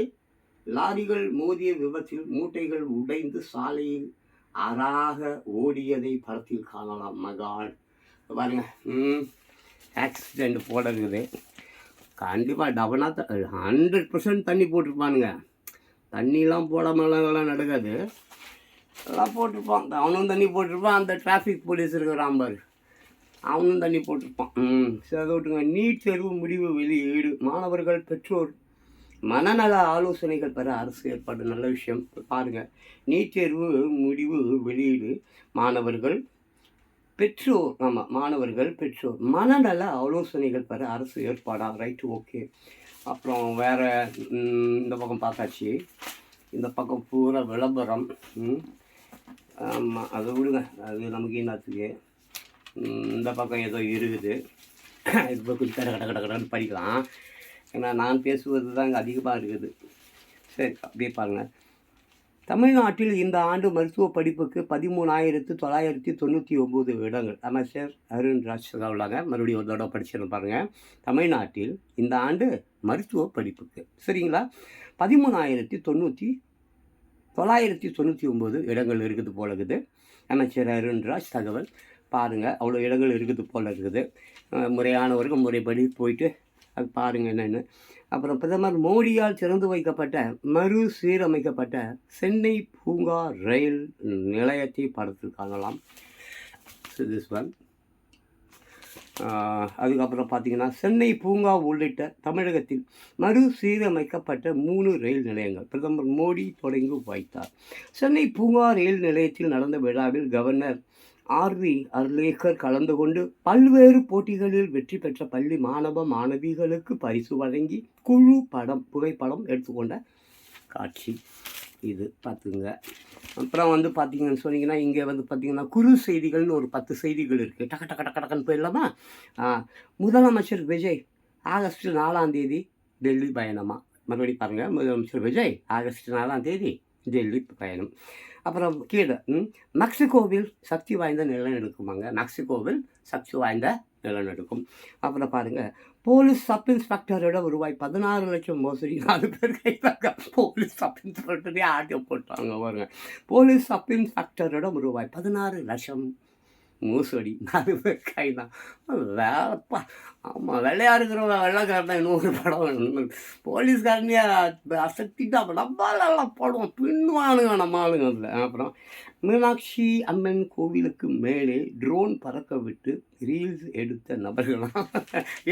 லாரிகள் மோதிய விபத்தில் மூட்டைகள் உடைந்து சாலையில் அறாக ஓடியதை படத்தில் காணலாம். மகான் பாருங்க, ஆக்சிடெண்ட் போட இருக்குது. கண்டிப்பாக டபனாக 100% தண்ணி போட்டிருப்பானுங்க. தண்ணிலாம் போடாமலாம் நடக்காது, எல்லாம் போட்டிருப்பான். அவனும் தண்ணி போட்டிருப்பான். அந்த டிராஃபிக் போலீஸ் இருக்கிறான் பாரு, அவனும் தண்ணி போட்டிருப்பான். சரி, அதை விட்டுங்க. நீட் தேர்வு முடிவு வெளியீடு. மாணவர்கள் பெற்றோர் மனநல ஆலோசனைகள் பெற அரசு ஏற்பாடு. நல்ல விஷயம். பாருங்கள், நீட் தேர்வு முடிவு வெளியீடு. மாணவர்கள் பெற்றோர் மனநல ஆலோசனைகள் பெற அரசு ஏற்பாடா? Right, okay. அப்புறம் வேறு இந்த பக்கம் பார்த்தாச்சு. இந்த பக்கம் பூரா விளம்பரம். ஆமாம், அதை விடுங்க, அது நமக்கு என்னத்துக்கு. இந்த பக்கம் ஏதோ இருக்குது, இது கொஞ்சம் கடன்னு படிக்கலாம். ஏன்னா நான் பேசுவது தான் இங்கே அதிகமாக இருக்குது. சரி, அப்படியே பாருங்கள். தமிழ்நாட்டில் இந்த ஆண்டு மருத்துவ படிப்புக்கு 13,999 இடங்கள். அமைச்சர் அருண்ராஜ் உள்ளாங்க. மறுபடியும் ஒரு தடவை படிச்சிருந்து பாருங்க. தமிழ்நாட்டில் இந்த ஆண்டு மருத்துவ படிப்புக்கு சரிங்களா 13,999 இடங்கள் இருக்குது போல இருக்குது. அமைச்சர் அருண்ராஜ் தகவல் பாருங்கள். அவ்வளோ இடங்கள் இருக்குது போல இருக்குது. முறையானவர்கள் முறைப்படி போயிட்டு அது பாருங்கள் என்னென்னு. அப்புறம் பிரதமர் மோடியால் திறந்து வைக்கப்பட்ட மறுசீரமைக்கப்பட்ட சென்னை பூங்கா ரயில் நிலையத்தை படத்தில் காணலாம். This one. அதுக்கப்புறம் பார்த்தீங்கன்னா சென்னை பூங்கா உள்ளிட்ட தமிழகத்தில் மறுசீரமைக்கப்பட்ட 3 ரயில் நிலையங்கள் பிரதமர் மோடி தொடங்கி வைத்தார். சென்னை பூங்கா ரயில் நிலையத்தில் நடந்த விழாவில் கவர்னர் ஆர்வி அர்லேக்கர் கலந்து கொண்டு பல்வேறு போட்டிகளில் வெற்றி பெற்ற பள்ளி மாணவ மாணவிகளுக்கு பரிசு வழங்கி குழு புகைப்படம் எடுத்துக்கொண்ட காட்சி இது பார்த்துங்க. அப்புறம் பார்த்தீங்கன்னு சொன்னீங்கன்னா இங்கே பார்த்தீங்கன்னா குறு செய்திகள்னு ஒரு 10 செய்திகள் இருக்குது. டக்கு டக்கு டக்கு டக்குன்னு போயிடலாமா? முதலமைச்சர் விஜய் ஆகஸ்ட் 4ஆம் தேதி டெல்லி பயணமா? மறுபடியும் பாருங்கள். முதலமைச்சர் விஜய் ஆகஸ்ட் 4ஆம் தேதி டெல்லி பயணம். அப்புறம் கீழே மெக்சிகோவில் சக்தி வாய்ந்த நிலநடுக்கமாங்க. மெக்சிகோவில் சக்தி வாய்ந்த நிலநடுக்கம். அப்புறம் பாருங்கள் போலீஸ் சப் இன்ஸ்பெக்டரோட ரூபாய் 16 லட்சம் மோசடி 4 பேர் கைதாங்க. போலீஸ் சப் இன்ஸ்பெக்டரே ஆட்டிய போட்டாங்க பாருங்க. போலீஸ் சப் இன்ஸ்பெக்டரோட ரூபாய் 16 லட்சம் மோசடி 4 பேர் கைதான். வேலைப்பா. ஆமாம், வெள்ளையாக இருக்கிறவங்க வெள்ளைக்காரன் தான். இன்னொரு படம் போலீஸ்காரனையே அசத்திட்டு அப்போ நம்மளாலாம் படம் பின்னுவானுங்க நம்ம ஆளுங்க அதில். அப்புறம் மீனாட்சி அம்மன் கோவிலுக்கு மேலே ட்ரோன் பறக்க விட்டு ரீல்ஸ் எடுத்த நபர்களாம்.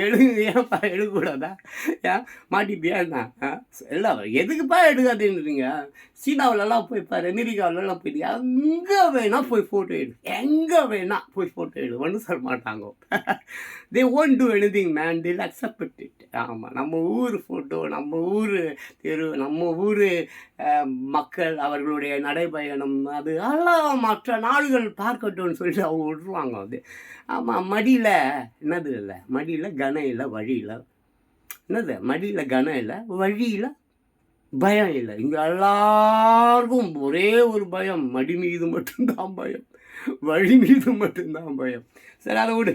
ஏன்ப்பா எடுக்கக்கூடாதா? ஏன் மாட்டிப்பியாண்ணா? இல்லை எதுக்குப்பா எடுக்காதுன்றீங்க? சீனாவிலலாம் போய் பாரு, அமெரிக்காவிலலாம் போயிட்டு எங்கே வேணால் போய் ஃபோட்டோ எடு, எங்கே வேணால் போய் ஃபோட்டோ எடு, ஒன்றும் சொல்ல மாட்டாங்க. They won't do anything man, they accept it. ஆமாம், நம்ம ஊர் ஃபோட்டோ, நம்ம ஊர் தெரு, நம்ம ஊர் மக்கள் அவர்களுடைய நடைபயணம் அது எல்லாம் மற்ற நாடுகள் பார்க்கட்டும்னு சொல்லிட்டு அவங்க விட்டுருவாங்க. அது ஆமாம், மடியில் என்னது இல்லை, மடியில் கனம் இல்லை, வழி இல்லை. என்னது மடியில் கனம் இல்லை, வழியில் பயம் இல்லை. இங்கே எல்லாருக்கும் ஒரே ஒரு பயம், மடி மீது மட்டும்தான் பயம், வழி மீது மட்டும்தான் பயம். சரி, அதை விடு.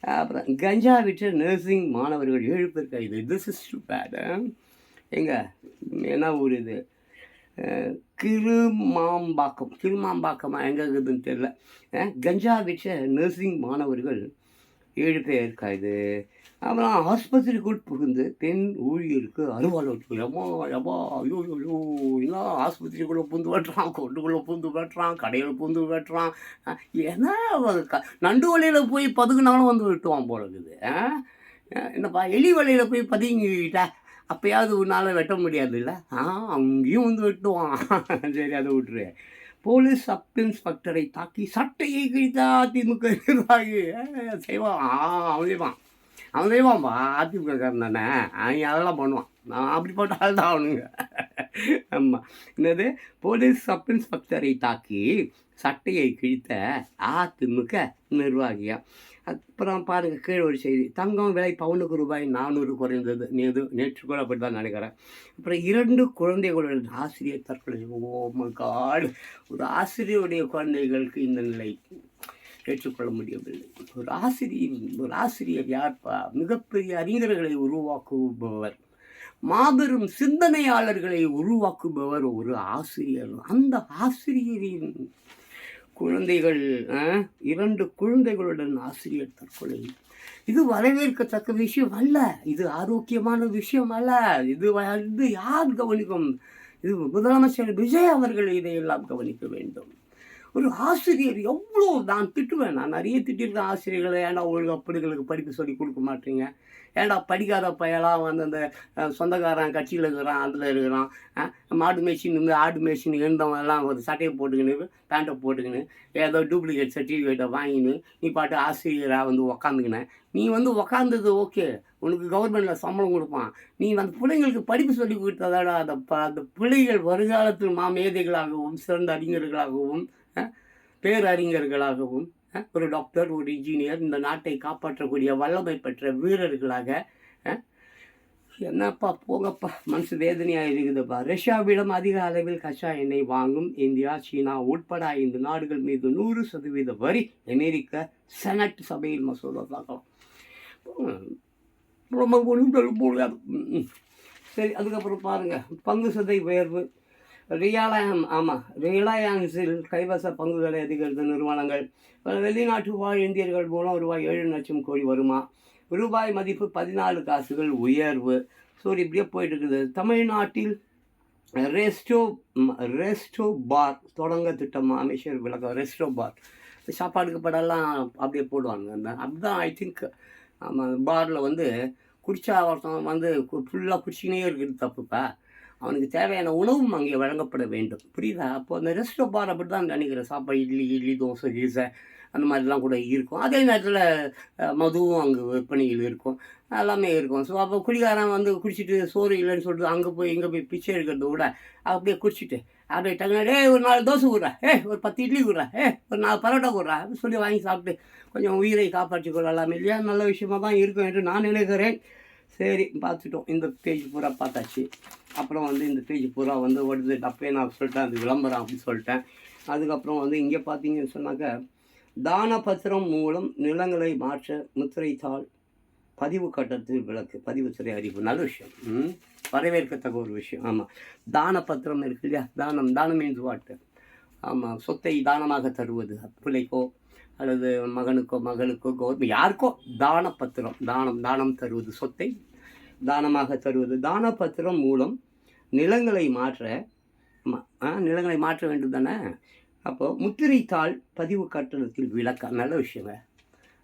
அப்புறம் கஞ்சா விற்ற நர்சிங் மாணவர்கள் 7 பேர் கைது. This is too bad. எங்க என்ன ஊர் இது? கிருமாம்பாக்கமா எங்கே இருக்குதுன்னு தெரியல. கஞ்சா விற்ற நர்சிங் மாணவர்கள் 7 பேர் கைது. அப்புறம் ஆஸ்பத்திரிக்குள் புகுந்து பெண் ஊழியருக்கு அறுவாள் எம்மா ஐயோ ஐயோ எல்லாம் ஆஸ்பத்திரிக்குள்ளே பூந்து வெட்டுறான், கொண்டுக்குள்ளே பூந்து வெட்டுறான், கடையில் பூந்து வெட்டுறான். ஏன்னா நண்டு வலையில் போய் பதுக்குனாலும் வெட்டுவான் போல இருக்குது. என்னப்பா எலி வலையில் போய் பதுங்கிட்டா அப்போயாவது உன்னால் வெட்ட முடியாது இல்லை? அங்கேயும் வெட்டுவான். சரி, அதை விட்டுரு. போலீஸ் சப் இன்ஸ்பெக்டரை தாக்கி சட்டையை கிழித்தா அதிமுக நிர்வாகி செய்வான். அவன் செய்வான்பா, அதிமுகக்காரன் தானே, அவன் அதெல்லாம் பண்ணுவான். நான் அப்படி போட்டால் தான் அவனுங்க. ஆமாம், என்னது போலீஸ் சப் இன்ஸ்பெக்டரை தாக்கி சட்டையை கிழித்த அதிமுக நிர்வாகியா. அப்புறம் பாருங்கள், கீழே ஒரு செய்தி. தங்கம் விலை பவுனுக்கு ரூபாய் 400 குறைந்தது. நேற்று கூட அப்படி தான் நினைக்கிறேன். அப்புறம் 2 குழந்தைகளுடன் ஆசிரியர் தற்கொலை. ஓ மை காட், ஒரு ஆசிரியருடைய குழந்தைகளுக்கு இந்த நிலை ஏற்றுக்கொள்ள முடியவில்லை. ஒரு ஆசிரியர் யார்ப்பா? மிகப்பெரிய அறிஞர்களை உருவாக்குபவர், மாபெரும் சிந்தனையாளர்களை உருவாக்குபவர் ஒரு ஆசிரியர். அந்த ஆசிரியரின் குழந்தைகள் 2 குழந்தைகளுடன் ஆசிரியர் தற்கொலை. இது வரவேற்கத்தக்க விஷயம் அல்ல, இது ஆரோக்கியமான விஷயம் அல்ல. இது யார் கவனிக்கும்? இது முதலமைச்சர் விஜய் அவர்கள் இதையெல்லாம் கவனிக்க வேண்டும். ஒரு ஆசிரியர் எவ்வளோ, நான் திட்டுவேன், நான் நிறைய திட்டிருக்கேன் ஆசிரியர்களை. ஏன்டா ஒழுங்காக பிள்ளைகளுக்கு படிப்பு சொல்லி கொடுக்க மாட்டீங்க? ஏன்டா படிக்காத பையெல்லாம் அந்த சொந்தக்காரன் கட்சியில் இருக்கிறான், அதில் இருக்கிறான், மாடு மேய்ச்சின்னு ஆடு மேய்ச்சின்னு இருந்தவன் எல்லாம் ஒரு சட்டையை போட்டுக்கின்னு பேண்ட்டை போட்டுக்கின்னு ஏதோ டூப்ளிகேட் சர்டிஃபிகேட்டை வாங்கின்னு நீ பாட்டு ஆசிரியராக உக்காந்துக்கினேன். நீ உக்காந்தது ஓகே, உனக்கு கவர்மெண்ட்டில் சம்பளம் கொடுப்பான். நீ அந்த பிள்ளைங்களுக்கு படிப்பு சொல்லி கொடுத்ததாட அந்த பிள்ளைகள் வருங்காலத்தில் மேதைகளாகவும் சிறந்த அறிஞர்களாகவும் பேரறிஞர்களாகவும் ஒரு டாக்டர், ஒரு இன்ஜினியர், இந்த நாட்டை காப்பாற்றக்கூடிய வல்லமை பெற்ற வீரர்களாக என்னப்பா போங்கப்பா, மனசு வேதனையாக இருக்குதுப்பா. ரஷ்யாவிடம் அதிக அளவில் கச்சா எண்ணெய் வாங்கும் இந்தியா, சீனா உட்பட 5 நாடுகள் மீது 100% வரி. அமெரிக்க செனட் சபையில் மசோதா தாக்கலாம். ரொம்ப முடியாது. சரி, அதுக்கப்புறம் பாருங்கள், பங்கு சந்தை உயர்வு. ரிலையன்ஸில் கைவச பங்குகளை அதிகரித்த நிறுவனங்கள். வெளிநாட்டு வாழ் இந்தியர்கள் மூலம் ரூபாய் 7 லட்சம் கோடி வருமா. ரூபாய் மதிப்பு 14 காசுகள் உயர்வு. ஸோ இப்படியே போயிட்டு இருக்குது. தமிழ்நாட்டில் ரெஸ்டோ பார் தொடங்க திட்டம் அமைச்சர் விளக்கம். ரெஸ்டோ பார் சாப்பாடுக்கு படம்லாம் அப்படியே போடுவாங்க. அப்படிதான் ஐ திங்க். ஆமாம், பாரில் வந்து குடிச்சா ஒருத்தன் வந்து ஃபுல்லாக குடிச்சினே இருக்கிறது தப்புப்பா. அவனுக்கு தேவையான உணவும் அங்கே வழங்கப்பட வேண்டும். புரியுதா? அப்போ அந்த ரெஸ்டோ பார் அப்படி தான் நினைக்கிறேன். சாப்பாடு இட்லி தோசை கீசை அந்த மாதிரிலாம் கூட இருக்கும். அதே நேரத்தில் மதுவும் அங்கே விற்பனையில் இருக்கும், எல்லாமே இருக்கும். ஸோ அப்போ குடிகாரன் வந்து குடிச்சிட்டு சோறு இல்லைன்னு சொல்லிட்டு அங்கே போய் இங்கே போய் பிச்சை எடுக்கிறத விட அப்படியே குடிச்சிட்டு அப்படியே டக்குனு ஒரு 4 தோசை கொடுறா, ஒரு 10 இட்லி கொடுறா, ஒரு 4 பரோட்டா கொடுறா அப்படின்னு சொல்லி வாங்கி சாப்பிட்டு கொஞ்சம் உயிரை காப்பாற்றி கொள்ளலாம் இல்லையா? நல்ல விஷயமா தான் இருக்கும் என்று நான் நினைக்கிறேன். சரி, பார்த்துட்டோம். இந்த பேஜ் பூரா பார்த்தாச்சு. அப்புறம் வந்து இந்த பேஜ் பூரா வந்து ஓடுது. அப்பயே நான் சொல்லிட்டேன், அது விளம்பரம் அப்படின்னு சொல்லிட்டேன். அதுக்கப்புறம் வந்து இங்கே பார்த்தீங்கன்னு சொன்னாக்க, தான பத்திரம் மூலம் நிலங்களை மாற்ற முத்திரைத்தாள் பதிவு கட்டத்தில் விளக்கு. பதிவுத்துறை அறிவு. நல்ல விஷயம், வரவேற்கத்தக்க ஒரு விஷயம். ஆமாம், தான பத்திரம் இருக்கு இல்லையா? தானம் மீன்ஸ் வாட்டு. ஆமாம், சொத்தை தானமாக தருவது பிள்ளைக்கோ அல்லது மகனுக்கோ மகளுக்கோ கவர்மெண்ட் யாருக்கோ தான பத்திரம். தானம் தருவது, சொத்தை தானமாக தருவது. தான பத்திரம் மூலம் நிலங்களை மாற்ற நிலங்களை மாற்ற வேண்டும் தானே. அப்போது முத்திரைத்தாள் பதிவு கட்டணத்தில் விலக்க. நல்ல விஷயங்க.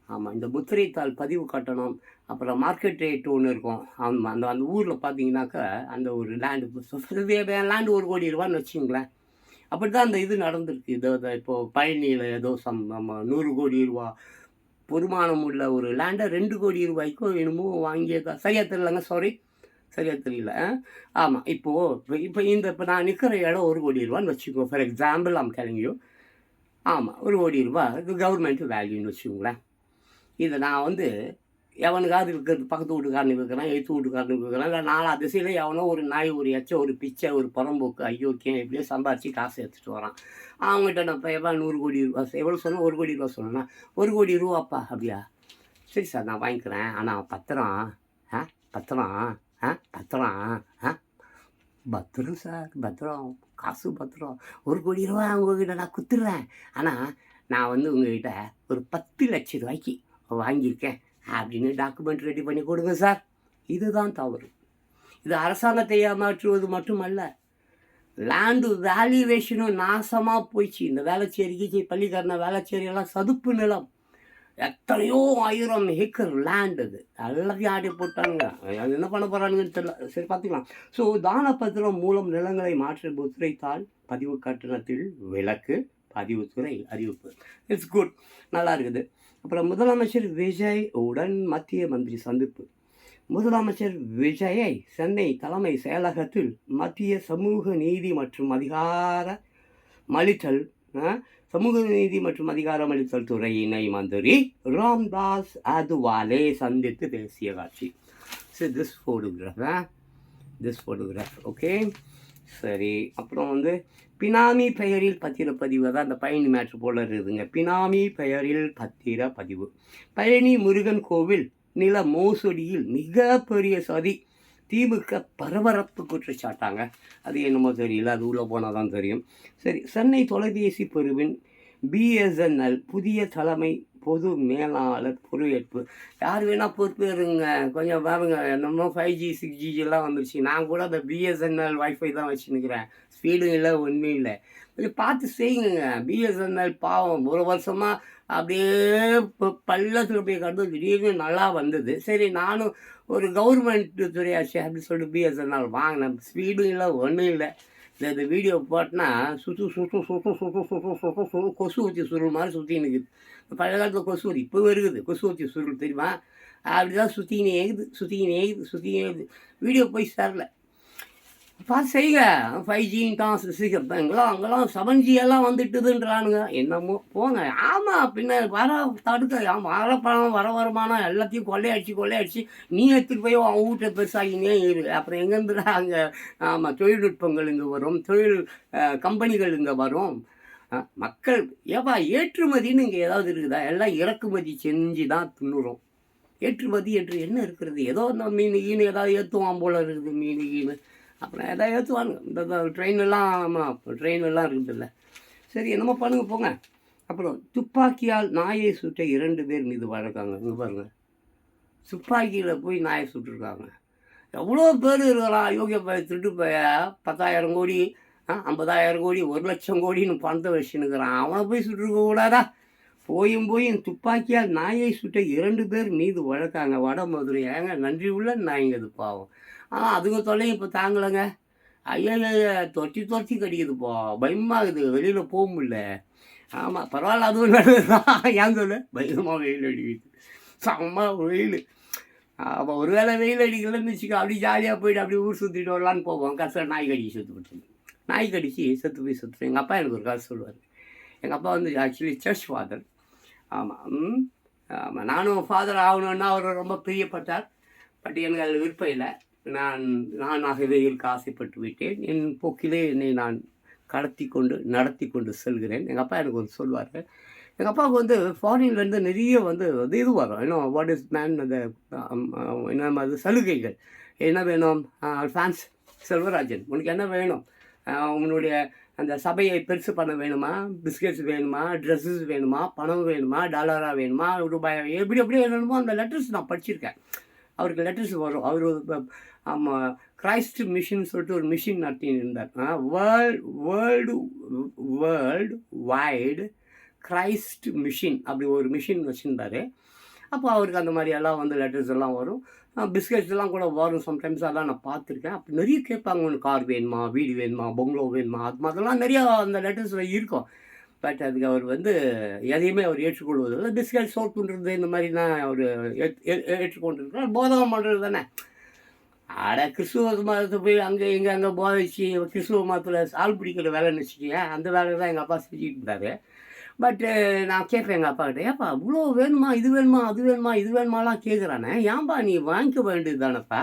ஆமாம், இந்த முத்திரைத்தாள் பதிவு கட்டணம், அப்புறம் மார்க்கெட் ரேட் ஒன்று இருக்கும். அந்த ஊரில் பார்த்தீங்கன்னாக்கா அந்த ஒரு லேண்டு 1 கோடி ரூபான்னு வச்சுங்களேன். அப்படி தான் அந்த இது நடந்திருக்கு. இப்போது பழனியில் ஏதோ 100 கோடி ரூபா பொறுமானம் உள்ள ஒரு லேண்டை 2 கோடி ரூபாய்க்கோ என்னமோ வாங்கியதா சரியாக தெரியலங்க. சரியாக தெரியல. ஆமாம், இப்போ நான் நிற்கிற இடம் 1 கோடி ரூபான்னு வச்சுக்கோ. For example I'm telling you. ஆமாம், 1 கோடி ரூபா இது கவர்மெண்ட் வேல்யூன்னு வச்சுக்கோங்களேன். இதை நான் வந்து எவனுக்காவது இருக்கிறது, பக்கத்து வீட்டுக்காரனுக்கு இருக்கிறான், எழுத்து வீட்டுக்காரனுக்கு இருக்கிறான், இல்லை 4 திசையில் எவனோ ஒரு நாய், ஒரு எச்சை, ஒரு பிச்சை, ஒரு புறம்போக்கு ஐயோக்கியம் எப்படியோ சம்பாரித்து காசு எடுத்துகிட்டு வரான். அவங்ககிட்ட நான் இப்போ எவ்வளோ 100 கோடி ரூபா எவ்வளோ சொன்னேன்? 1 கோடி ரூபா சொன்னேன்னா 1 கோடி ரூபாப்பா. அப்படியா? சரி சார், நான் வாங்கிக்கிறேன். ஆனால் பத்திரம் சார், பத்திரம் காசு பத்திரம் 1 கோடி ரூபா உங்ககிட்ட நான் குத்துடுறேன். ஆனால் நான் வந்து உங்ககிட்ட ஒரு 10 லட்சம் ரூபாய்க்கு வாங்கியிருக்கேன் அப்படின்னு டாக்குமெண்ட் ரெடி பண்ணி கொடுங்க சார். இதுதான் தவறு. இது அரசாங்கத்தை ஏமாற்றுவது மட்டுமல்ல, லேண்டு வேல்யூவேஷனும் நாசமாக போயிடுச்சு. இந்த வேளச்சேரி பள்ளிக்காரன வேளச்சேரியெல்லாம் சதுப்பு நிலம், எத்தனையோ 1000 ஏக்கர் லேண்ட். அது எல்லாத்தையும் ஆடி போட்டாங்க. அது என்ன பண்ண போகிறானுங்கன்னு தெரியல. சரி, பார்த்துக்கலாம். ஸோ தான பத்திரம் மூலம் நிலங்களை மாற்ற முத்திரைத்தாள் பதிவு கட்டணத்தில் விலக்கு. பதிவுத்துறை அறிவிப்பு. இட்ஸ் குட், நல்லா இருக்குது. அப்புறம் முதலமைச்சர் விஜய் உடன் மத்திய மந்திரி சந்திப்பு. முதலமைச்சர் விஜயை சென்னை தலைமை செயலகத்தில் மத்திய சமூக நீதி மற்றும் அதிகாரமளித்தல் துறை இணை மந்திரி ராம்தாஸ் அதுவாலே சந்தித்து பேசிய காட்சி. சரி, திஸ் ஃபோட்டோகிராஃப் ஓகே. சரி, அப்புறம் வந்து பினாமி பெயரில் பத்திரப்பதிவு. தான் அந்த பழனி மேட்ரு போல இருக்குதுங்க. பினாமி பெயரில் பத்திரப்பதிவு. பழனி முருகன் கோவில் நில மோசடியில் மிகப்பெரிய சதி. திமுக பரபரப்பு குற்றச்சாட்டாங்க. அது என்னமோ தெரியல, அது உள்ளே போனால் தான் தெரியும். சரி, சென்னை தொலைபேசி பிரிவின் பிஎஸ்என்எல் புதிய தலைமை பொது மேலாளர் பொறுப்பேற்பு. யார் வேணால் பொறுப்பேறுங்க. கொஞ்சம் பாருங்க, என்னமோ 5G 6G எல்லாம் வந்துருச்சு. நான் கூட அந்த பிஎஸ்என்எல் வைஃபை தான் வச்சுன்னுக்கிறேன். ஸ்பீடும் இல்லை, ஒன்றும் இல்லை. கொஞ்சம் பார்த்து செய்யுங்க. பிஎஸ்என்எல் பாவம் 1 வருஷமாக அப்படியே பள்ளத்தில் போய் கடந்து திடீர்னு நல்லா வந்தது. சரி, நானும் ஒரு கவர்மெண்ட் துறையாச்சு அப்படின்னு சொல்லிட்டு பிஎஸ்என்எல் வாங்கினேன். ஸ்பீடும் இல்லை, ஒன்றும் இல்லை. இந்த வீடியோ போட்டனா கொசு ஊற்றி சுருள் மாதிரி சுற்றின்னு இருக்குது. பழைய காலத்தில் கொசு ஊற்றி இப்போ இருக்குது. கொசு ஊற்றி சுருள் தெரியுமா? அப்படி தான் சுற்றினே ஏகுது. வீடியோ போய் சேரல. பார்த்து செய்யுங்க. 5Gன்ட்டான் சீக்கிரம் இங்கெல்லாம் அங்கெல்லாம் 7G எல்லாம் வந்துட்டுதுன்றானுங்க. என்னமோ போங்க. ஆமா, பின்ன தடுக்க வர பணம் வர வருமானம் எல்லாத்தையும் கொள்ளையடிச்சு நீ எடுத்துட்டு போய் உன் வீட்டை பெருசாகினே இரு. அப்புறம் எங்கேருந்துடா அங்கே தொழில்நுட்பங்கள் இங்கே வரும், தொழில் கம்பெனிகள் இங்கே வரும். மக்கள் ஏற்றுமதின்னு இங்கே ஏதாவது இருக்குதா? எல்லாம் இறக்குமதி செஞ்சு தான் தின்னுறோம். ஏற்றுமதி என்று என்ன இருக்கிறது? ஏதோ இந்த மீன் கீனு ஏதாவது ஏற்றுவான் போல் இருக்குது, மீன் கீனு அப்புறம் எதாவது ஏற்றுவாங்க. இந்த ட்ரெயினெல்லாம் ஆமாம், ட்ரெயினெல்லாம் இருக்குதுல்ல. சரி, என்னமோ பண்ணுங்க போங்க. அப்புறம் துப்பாக்கியால் நாயை சுட்ட 2 பேர் மீது வழக்காங்க. இங்கே பாருங்கள், துப்பாக்கியில் போய் நாயை சுட்டுருக்காங்க. எவ்வளோ பேர் இருக்கலாம் யோகிய திருட்டு போய 10,000 கோடி 50,000 கோடி 1,00,000 கோடின்னு பணத்தை வச்சுன்னுக்கிறான். அவனை போய் சுட்டுருக்க கூடாதா? போயும் துப்பாக்கியால் நாயை சுட்ட 2 பேர் மீது வழக்காங்க. வடமதுரை. ஏங்க நன்றி உள்ள நாய்ங்க அது பாவம். அதுங்க தொல்லையும் இப்போ தாங்கலைங்க. ஐயா தொட்டி கடிக்குதுப்பா, பயமாகுது, வெளியில் போக முடியல. ஆமாம், பரவாயில்ல, அதுவும் நல்லதுதான். ஏன் சொல்ல, பயமாக வெயில் அடிக்குது, செம்ம வெயில். அப்போ ஒரு வேளை வெயில் அடிக்கலன்னு வச்சுக்கோ, அப்படி ஜாலியாக போயிட்டு அப்படி ஊர் சுற்றிட்டு வரலான்னு போவோம். கடைசியில் நாய் கடிச்சு செத்து போட்டு, நாய் கடிச்சு செத்து எங்கள் அப்பா எனக்கு ஒரு கதை சொல்லுவார். எங்கள் அப்பா வந்து ஆக்சுவலி சர்ச் ஃபாதர். ஆமாம், நானும் ஃபாதர் ஆகணுன்னா அவர் ரொம்ப பிரியப்பட்டார். பட் எனக்கு அதில் விருப்பம் இல்லை. நானாகவே இருக்க ஆசைப்பட்டு விட்டேன். என் போக்கிலே என்னை நான் நடத்தி கொண்டு செல்கிறேன். எங்கள் அப்பா எனக்கு வந்து சொல்லுவார். எங்கள் அப்பாவுக்கு வந்து ஃபாரின்லேருந்து நிறைய வந்து இது வரும். இன்னும் வாட் இஸ் மேன் அந்த என்ன மாதிரி சலுகைகள். என்ன வேணும்? ஃபேன்ஸ் செல்வராஜன், உனக்கு என்ன வேணும்? உன்னுடைய அந்த சபையை பெருசு பண்ண வேணுமா? பிஸ்கெட்ஸ் வேணுமா? ட்ரெஸ்ஸஸ் வேணுமா? பணம் வேணுமா? டாலராக வேணுமா? ரூபாய் எப்படி வேணுமோ அந்த லெட்டர்ஸ் நான் படிச்சிருக்கேன். அவருக்கு லெட்டர்ஸ் வரும். அவர் ஆமாம், கிரைஸ்ட் மிஷின் சொல்லிட்டு ஒரு மிஷின் நடத்தின்னு இருந்தார். வேர்ல்டு வைடு கிரைஸ்ட் மிஷின் அப்படி ஒரு மிஷின் வச்சுருந்தார். அப்போ அவருக்கு அந்த மாதிரி எல்லாம் வந்து லெட்டர்ஸ் எல்லாம் வரும். பிஸ்கெட்ஸ் எல்லாம் கூட வரும் சம்டைம்ஸ். அதெல்லாம் நான் பார்த்துருக்கேன். அப்போ நிறைய கேட்பாங்க, உனக்கு கார் வேணுமா, வீடு வேணுமா, பங்களோ வேணுமா, அது மாதிரிலாம் நிறையா அந்த லெட்டர்ஸில் இருக்கும். பட் அதுக்கு அவர் வந்து எதையுமே அவர் ஏற்றுக்கொள்வதில்லை. பிஸ்கெட் சோப்புன்றது இந்த மாதிரிலாம் அவர் ஏற்றுக்கொண்டிருக்கிறார். போதகம் பண்ணுறது தானே. கிறிஸ்துவ மதத்தை போய் அங்கே போதிச்சு கிறிஸ்துவ மதத்தில் ஆள் பிடிக்கிற வேலைன்னு வச்சுக்கோங்க. அந்த வேலையை தான் எங்கள் அப்பா செஞ்சுட்டு இருந்தார். பட்டு நான் கேட்பேன் எங்கள் அப்பாக்கிட்ட, ஏப்பா இவ்வளோ வேணுமா, இது வேணுமா, அது வேணுமா, இது வேணுமாலாம் கேட்குறானே, ஏன்பா நீ வாங்கிக்க வேண்டியது தானேப்பா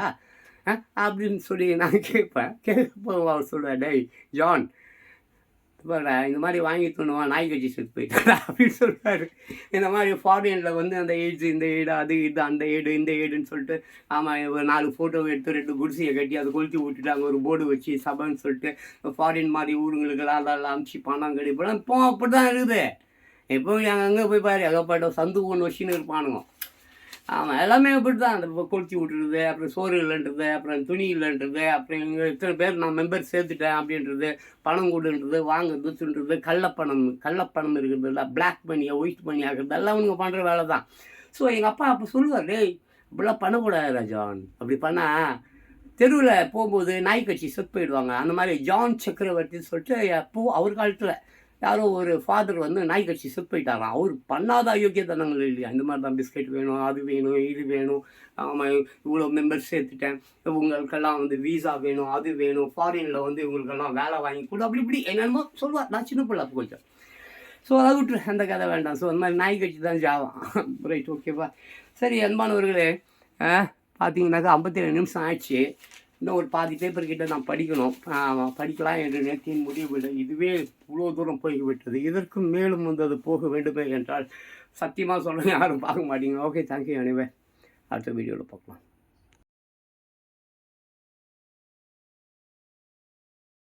அப்படின்னு சொல்லி நான் கேட்பேன். கேட்கப்போ அவர் சொல்லுவார், டேய் ஜான், இந்த மாதிரி வாங்கி தோணுவா, நாய் கட்சி செத்து போயிட்டாரா அப்படின்னு சொல்லுவார். இந்த மாதிரி ஃபாரினில் வந்து அந்த ஏஜ், இந்த ஏடு, அது இது, அந்த ஏடு, இந்த ஏடுன்னு சொல்லிட்டு ஆமாம், ஒரு 4 ஃபோட்டோ எடுத்து 2 குடிசையை கட்டி அதை கொளுத்தி விட்டுட்டு அங்கே ஒரு போர்டு வச்சு சபைன்னு சொல்லிட்டு ஃபாரின் மாதிரி ஊருங்களுக்கெல்லாம் அதெல்லாம் அமுச்சு பணம் கிடைப்பெல்லாம் இப்போ அப்படி தான் இருக்குது. இப்போ அங்கே போய் பாரு, ஏகப்பட்ட சந்து ஒன்று வச்சுன்னு இருப்பானுங்க. ஆமாம், எல்லாமே இப்படி தான். அந்த கொளுத்தி விட்டுறது, அப்புறம் சோறு இல்லைன்றது, அப்புறம் துணி இல்லைன்றது, அப்புறம் இங்கே இத்தனை பேர் நான் மெம்பர் சேர்த்துட்டேன் அப்படின்றது, பணம் கொடுன்றது, வாங்குறது, துன்றது, கள்ளப்பணம் இருக்கிறது இல்லை, பிளாக் மணியை ஒயிட் மணி ஆகிறது எல்லாம் அவங்க பண்ணுற வேலை தான். ஸோ எங்கள் அப்பா அப்போ சொல்லுவார், டேய் இப்படிலாம் பண்ணக்கூடாது ராஜான், அப்படி பண்ணால் தெருவில் போகும்போது நாய் கட்சி செத்து போயிடுவாங்க. அந்த மாதிரி ஜான் சக்கரவர்த்தின்னு சொல்லிட்டு அப்போது அவர் காலத்தில் யாரோ ஒரு ஃபாதர் வந்து நாய் கட்சி செத்து போயிட்டாராம். அவர் பண்ணாத அயோக்கியத்தனங்கள் இல்லையா, இந்த மாதிரி தான் பிஸ்கெட் வேணும், அது வேணும், இது வேணும், ஆமாம் இவ்வளோ மெம்பர்ஸ் சேர்த்துட்டேன், இவங்களுக்கெல்லாம் வந்து வீசா வேணும், அது வேணும், ஃபாரினில் வந்து இவங்களுக்கெல்லாம் வேலை வாங்கி கொடு, அப்படி இப்படி என்னென்னமோ சொல்லுவார். நான் சின்ன பிள்ளை அப்போ கொஞ்சம். ஸோ அதை விட்டு அந்த கதை வேண்டாம். ஸோ அந்த மாதிரி நாய் கட்சி தான் ஜாவான். ரைட், ஓகேப்பா. சரி அன்பானவர்களே, பார்த்தீங்கன்னாக்கா 57 நிமிஷம் ஆயிடுச்சு. இன்னும் ஒரு பாதி பேப்பர் கிட்ட நான் படிக்கணும். படிக்கலாம் என்று நேற்றின் முடிவு. இதுவே இவ்வளோ தூரம் போய்விட்டது. இதற்கும் மேலும் வந்து அது போக வேண்டுமே என்றால் சத்தியமாக சொல்ல யாரும் பார்க்க மாட்டீங்க. Okay, thank you. அனிவே அடுத்த வீடியோவில் பார்க்கலாம்.